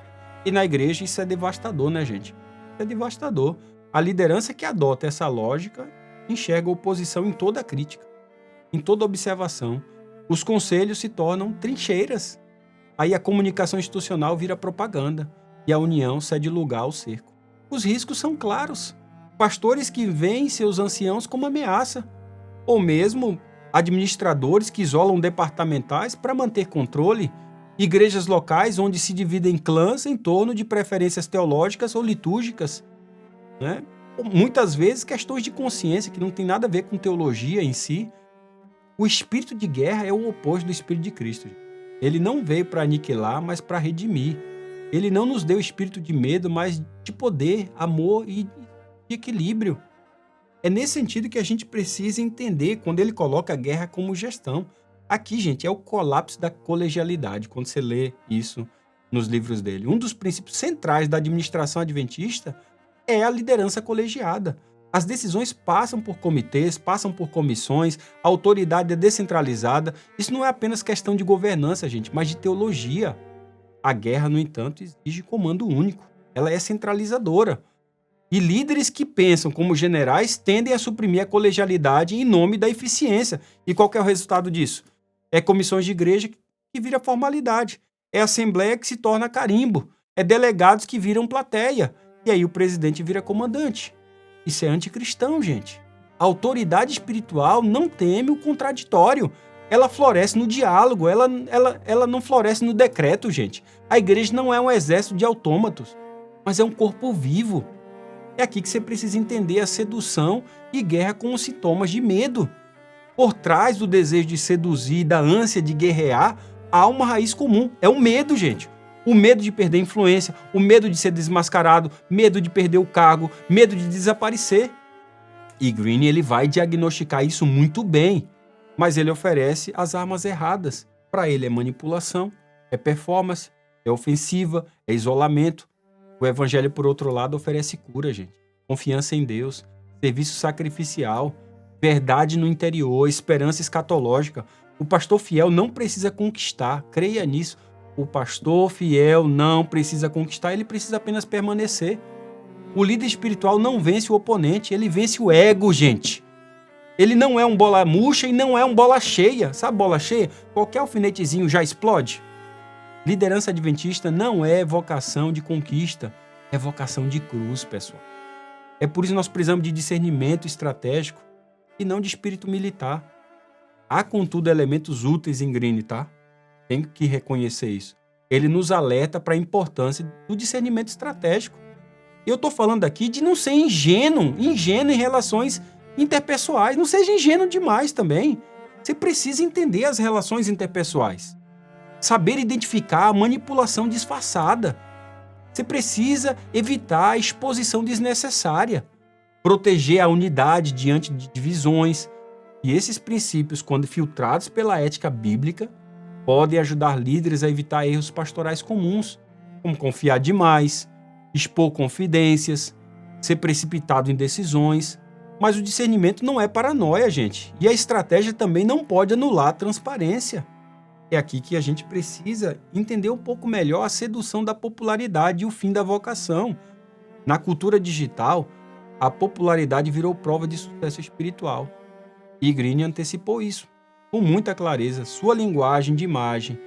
E na igreja isso é devastador, né, gente? É devastador. A liderança que adota essa lógica enxerga a oposição em toda crítica, em toda observação. Os conselhos se tornam trincheiras. Aí a comunicação institucional vira propaganda e a união cede lugar ao cerco. Os riscos são claros. Pastores que veem seus anciãos como ameaça, ou mesmo administradores que isolam departamentais para manter controle, igrejas locais onde se dividem clãs em torno de preferências teológicas ou litúrgicas, né? Muitas vezes questões de consciência que não tem nada a ver com teologia em si. O espírito de guerra é o oposto do espírito de Cristo. Ele não veio para aniquilar, mas para redimir. Ele não nos deu espírito de medo, mas de poder, amor e de equilíbrio. É nesse sentido que a gente precisa entender quando ele coloca a guerra como gestão. Aqui, gente, é o colapso da colegialidade, quando você lê isso nos livros dele. Um dos princípios centrais da administração adventista é a liderança colegiada. As decisões passam por comitês, passam por comissões, a autoridade é descentralizada. Isso não é apenas questão de governança, gente, mas de teologia. A guerra, no entanto, exige comando único. Ela é centralizadora. E líderes que pensam como generais tendem a suprimir a colegialidade em nome da eficiência. E qual que é o resultado disso? É comissões de igreja que vira formalidade. É assembleia que se torna carimbo. É delegados que viram plateia. E aí o presidente vira comandante. Isso é anticristão, gente. A autoridade espiritual não teme o contraditório. Ela floresce no diálogo, ela não floresce no decreto, gente. A igreja não é um exército de autômatos, mas é um corpo vivo. É aqui que você precisa entender a sedução e guerra como sintomas de medo. Por trás do desejo de seduzir, da ânsia de guerrear, há uma raiz comum. É o medo, gente. O medo de perder influência, o medo de ser desmascarado, medo de perder o cargo, medo de desaparecer. E Green, ele vai diagnosticar isso muito bem, mas ele oferece as armas erradas. Para ele é manipulação, é performance, é ofensiva, é isolamento. O evangelho, por outro lado, oferece cura, gente. Confiança em Deus, serviço sacrificial, verdade no interior, esperança escatológica. O pastor fiel não precisa conquistar, creia nisso. O pastor fiel não precisa conquistar, ele precisa apenas permanecer. O líder espiritual não vence o oponente, ele vence o ego, gente. Ele não é um bola murcha e não é um bola cheia. Sabe bola cheia? Qualquer alfinetezinho já explode. Liderança adventista não é vocação de conquista, é vocação de cruz, pessoal. É por isso que nós precisamos de discernimento estratégico e não de espírito militar. Há, contudo, elementos úteis em Greene, tá? Tem que reconhecer isso. Ele nos alerta para a importância do discernimento estratégico. Eu estou falando aqui de não ser ingênuo em relações interpessoais. Não seja ingênuo demais também. Você precisa entender as relações interpessoais. Saber identificar a manipulação disfarçada. Você precisa evitar a exposição desnecessária. Proteger a unidade diante de divisões. E esses princípios, quando filtrados pela ética bíblica, podem ajudar líderes a evitar erros pastorais comuns, como confiar demais, expor confidências, ser precipitado em decisões. Mas o discernimento não é paranoia, gente. E a estratégia também não pode anular a transparência. É aqui que a gente precisa entender um pouco melhor a sedução da popularidade e o fim da vocação. Na cultura digital, a popularidade virou prova de sucesso espiritual. E Greene antecipou isso com muita clareza. Sua linguagem de imagem,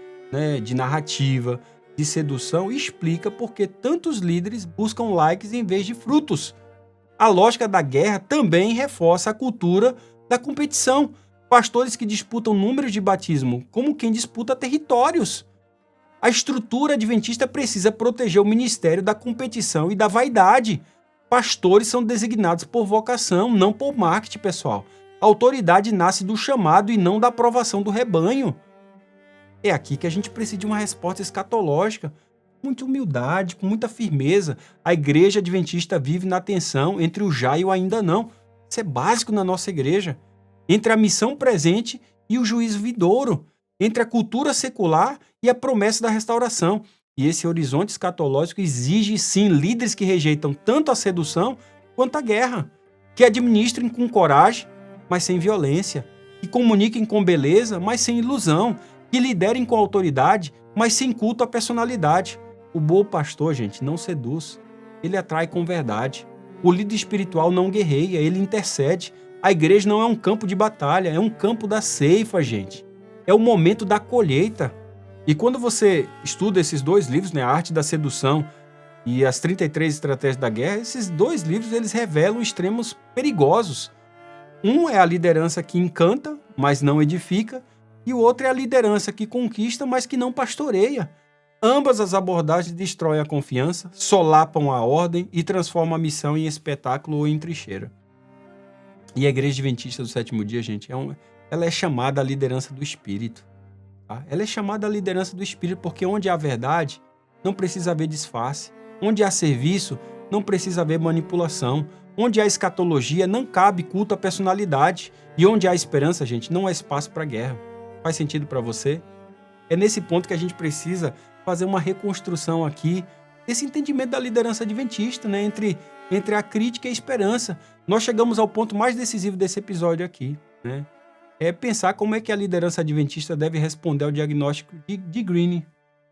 de narrativa, de sedução, explica por que tantos líderes buscam likes em vez de frutos. A lógica da guerra também reforça a cultura da competição. Pastores que disputam números de batismo como quem disputa territórios. A estrutura adventista precisa proteger o ministério da competição e da vaidade. Pastores são designados por vocação, não por marketing, pessoal. A autoridade nasce do chamado e não da aprovação do rebanho. É aqui que a gente precisa de uma resposta escatológica, com muita humildade, com muita firmeza. A igreja adventista vive na tensão entre o já e o ainda não. Isso é básico na nossa igreja. Entre a missão presente e o juízo vindouro. Entre a cultura secular e a promessa da restauração. E esse horizonte escatológico exige, sim, líderes que rejeitam tanto a sedução quanto a guerra. Que administrem com coragem, mas sem violência, que comuniquem com beleza, mas sem ilusão, que liderem com autoridade, mas sem culto à personalidade. O bom pastor, gente, não seduz, ele atrai com verdade. O líder espiritual não guerreia, ele intercede. A igreja não é um campo de batalha, é um campo da ceifa, gente. É o momento da colheita. E quando você estuda esses dois livros, A Arte da Sedução e as 33 Estratégias da Guerra, esses dois livros eles revelam extremos perigosos. Um é a liderança que encanta, mas não edifica, e o outro é a liderança que conquista, mas que não pastoreia. Ambas as abordagens destroem a confiança, solapam a ordem e transformam a missão em espetáculo ou em trincheira. E a Igreja Adventista do Sétimo Dia, gente, ela é chamada a liderança do Espírito. Tá? Ela é chamada a liderança do Espírito porque onde há verdade, não precisa haver disfarce. Onde há serviço, não precisa haver manipulação. Onde há escatologia, não cabe culto à personalidade. E onde há esperança, gente, não há espaço para guerra. Faz sentido para você? É nesse ponto que a gente precisa fazer uma reconstrução aqui desse entendimento da liderança adventista, entre a crítica e a esperança. Nós chegamos ao ponto mais decisivo desse episódio aqui, É pensar como é que a liderança adventista deve responder ao diagnóstico de Greene,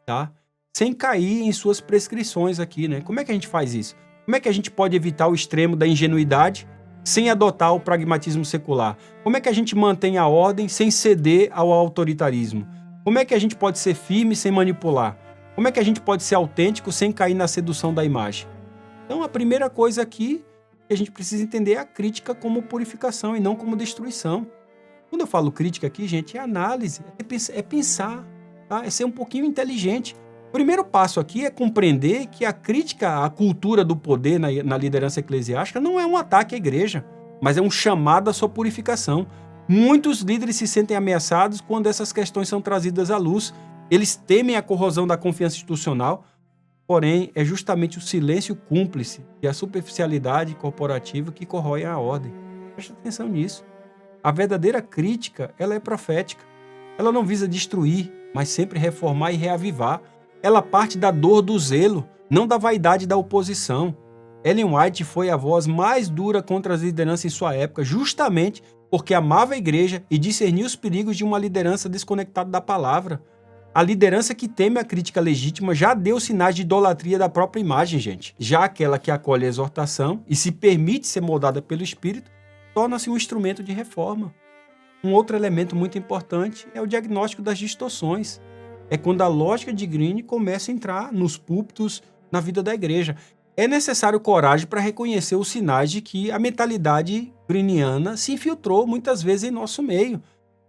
tá? Sem cair em suas prescrições aqui, Como é que a gente faz isso? Como é que a gente pode evitar o extremo da ingenuidade sem adotar o pragmatismo secular? Como é que a gente mantém a ordem sem ceder ao autoritarismo? Como é que a gente pode ser firme sem manipular? Como é que a gente pode ser autêntico sem cair na sedução da imagem? Então, a primeira coisa aqui que a gente precisa entender é a crítica como purificação e não como destruição. Quando eu falo crítica aqui, gente, é análise, é pensar, tá? É ser um pouquinho inteligente. O primeiro passo aqui é compreender que a crítica à cultura do poder na liderança eclesiástica não é um ataque à igreja, mas é um chamado à sua purificação. Muitos líderes se sentem ameaçados quando essas questões são trazidas à luz. Eles temem a corrosão da confiança institucional, porém é justamente o silêncio cúmplice e a superficialidade corporativa que corroem a ordem. Presta atenção nisso. A verdadeira crítica, ela é profética. Ela não visa destruir, mas sempre reformar e reavivar. Ela parte da dor do zelo, não da vaidade da oposição. Ellen White foi a voz mais dura contra as lideranças em sua época, justamente porque amava a igreja e discernia os perigos de uma liderança desconectada da palavra. A liderança que teme a crítica legítima já deu sinais de idolatria da própria imagem, gente. Já aquela que acolhe a exortação e se permite ser moldada pelo Espírito, torna-se um instrumento de reforma. Um outro elemento muito importante é o diagnóstico das distorções. É quando a lógica de Greene começa a entrar nos púlpitos, na vida da igreja. É necessário coragem para reconhecer os sinais de que a mentalidade greeniana se infiltrou muitas vezes em nosso meio.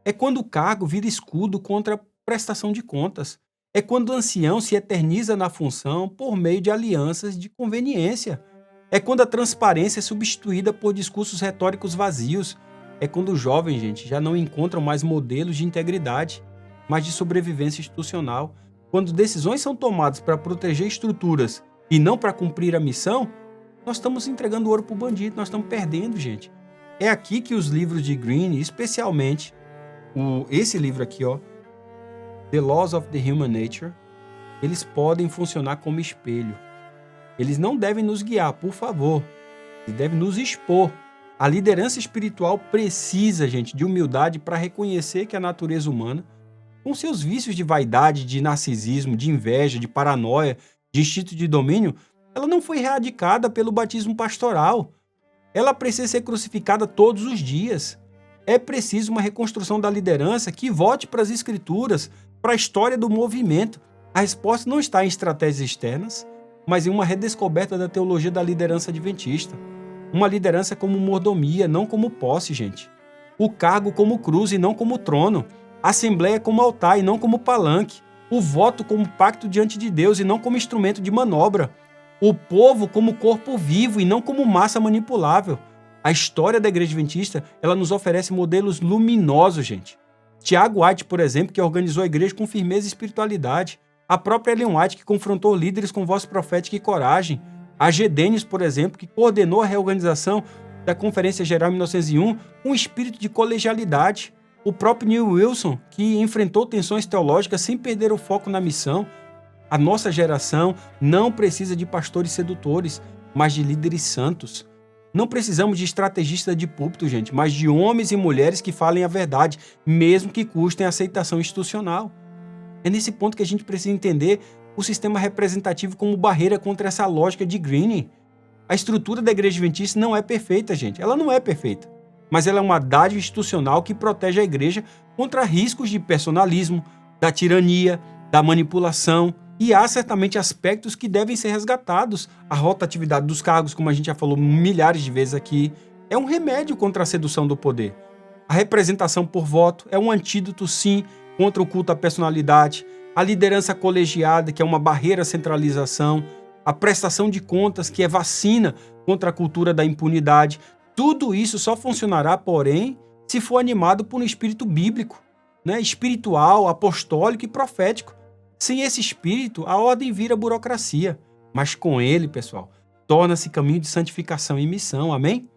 É quando o cargo vira escudo contra a prestação de contas. É quando o ancião se eterniza na função por meio de alianças de conveniência. É quando a transparência é substituída por discursos retóricos vazios. É quando os jovens, gente, já não encontram mais modelos de integridade, mas de sobrevivência institucional. Quando decisões são tomadas para proteger estruturas e não para cumprir a missão, nós estamos entregando ouro para o bandido, nós estamos perdendo, gente. É aqui que os livros de Greene, especialmente esse livro aqui, ó, The Laws of the Human Nature, eles podem funcionar como espelho. Eles não devem nos guiar, por favor. Eles devem nos expor. A liderança espiritual precisa, gente, de humildade para reconhecer que a natureza humana, com seus vícios de vaidade, de narcisismo, de inveja, de paranoia, de instinto de domínio, ela não foi erradicada pelo batismo pastoral. Ela precisa ser crucificada todos os dias. É preciso uma reconstrução da liderança que volte para as escrituras, para a história do movimento. A resposta não está em estratégias externas, mas em uma redescoberta da teologia da liderança adventista. Uma liderança como mordomia, não como posse, gente. O cargo como cruz e não como trono. A assembleia como altar e não como palanque. O voto como pacto diante de Deus e não como instrumento de manobra. O povo como corpo vivo e não como massa manipulável. A história da Igreja Adventista, ela nos oferece modelos luminosos, gente. Tiago White, por exemplo, que organizou a igreja com firmeza e espiritualidade. A própria Ellen White, que confrontou líderes com voz profética e coragem. A G. Dennis, por exemplo, que coordenou a reorganização da Conferência Geral em 1901 com um espírito de colegialidade. O próprio Neil Wilson, que enfrentou tensões teológicas sem perder o foco na missão. A nossa geração não precisa de pastores sedutores, mas de líderes santos. Não precisamos de estrategistas de púlpito, gente, mas de homens e mulheres que falem a verdade, mesmo que custem a aceitação institucional. É nesse ponto que a gente precisa entender o sistema representativo como barreira contra essa lógica de Greene. A estrutura da Igreja Adventista não é perfeita, gente. Ela não é perfeita. Mas ela é uma dádiva institucional que protege a igreja contra riscos de personalismo, da tirania, da manipulação. E há certamente aspectos que devem ser resgatados. A rotatividade dos cargos, como a gente já falou milhares de vezes aqui, é um remédio contra a sedução do poder. A representação por voto é um antídoto, sim, contra o culto à personalidade. A liderança colegiada, que é uma barreira à centralização. A prestação de contas, que é vacina contra a cultura da impunidade. Tudo isso só funcionará, porém, se for animado por um espírito bíblico, né? Espiritual, apostólico e profético. Sem esse espírito, a ordem vira burocracia. Mas com ele, pessoal, torna-se caminho de santificação e missão, amém?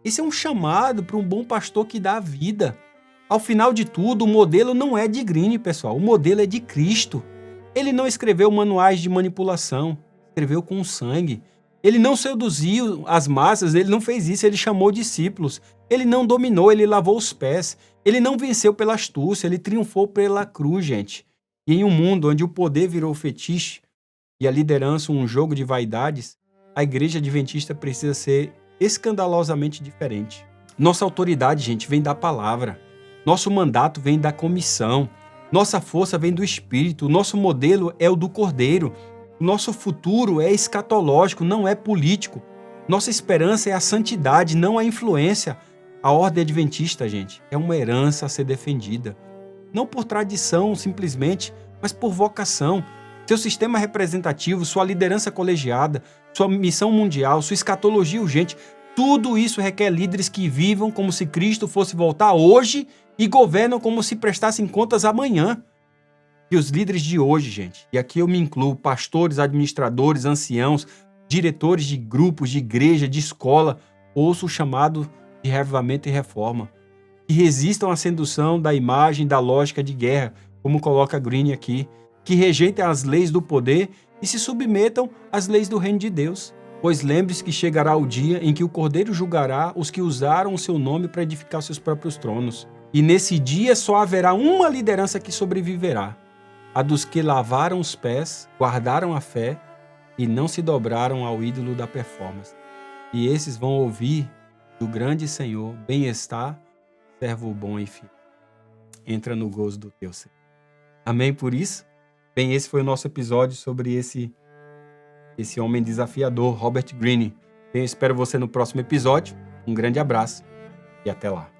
Esse é um chamado para um bom pastor que dá a vida. Ao final de tudo, o modelo não é de Greene, pessoal. O modelo é de Cristo. Ele não escreveu manuais de manipulação, escreveu com sangue. Ele não seduziu as massas, ele não fez isso, ele chamou discípulos. Ele não dominou, ele lavou os pés. Ele não venceu pela astúcia, ele triunfou pela cruz, gente. E em um mundo onde o poder virou fetiche e a liderança um jogo de vaidades, a Igreja Adventista precisa ser escandalosamente diferente. Nossa autoridade, gente, vem da palavra. Nosso mandato vem da comissão. Nossa força vem do Espírito. O nosso modelo é o do Cordeiro. O nosso futuro é escatológico, não é político. Nossa esperança é a santidade, não a influência. A ordem adventista, gente, é uma herança a ser defendida. Não por tradição, simplesmente, mas por vocação. Seu sistema representativo, sua liderança colegiada, sua missão mundial, sua escatologia urgente, tudo isso requer líderes que vivam como se Cristo fosse voltar hoje e governam como se prestassem contas amanhã. E os líderes de hoje, gente, e aqui eu me incluo, pastores, administradores, anciãos, diretores de grupos, de igreja, de escola, ouço o chamado de reavivamento e reforma. Que resistam à sedução da imagem, da lógica de guerra, como coloca Greene aqui, que rejeitem as leis do poder e se submetam às leis do reino de Deus. Pois lembre-se que chegará o dia em que o Cordeiro julgará os que usaram o seu nome para edificar seus próprios tronos. E nesse dia só haverá uma liderança que sobreviverá, a dos que lavaram os pés, guardaram a fé e não se dobraram ao ídolo da performance. E esses vão ouvir do grande Senhor, bem-estar, servo bom e fiel. Entra no gozo do teu Senhor. Amém por isso? Bem, esse foi o nosso episódio sobre esse homem desafiador, Robert Greene. Bem, eu espero você no próximo episódio. Um grande abraço e até lá.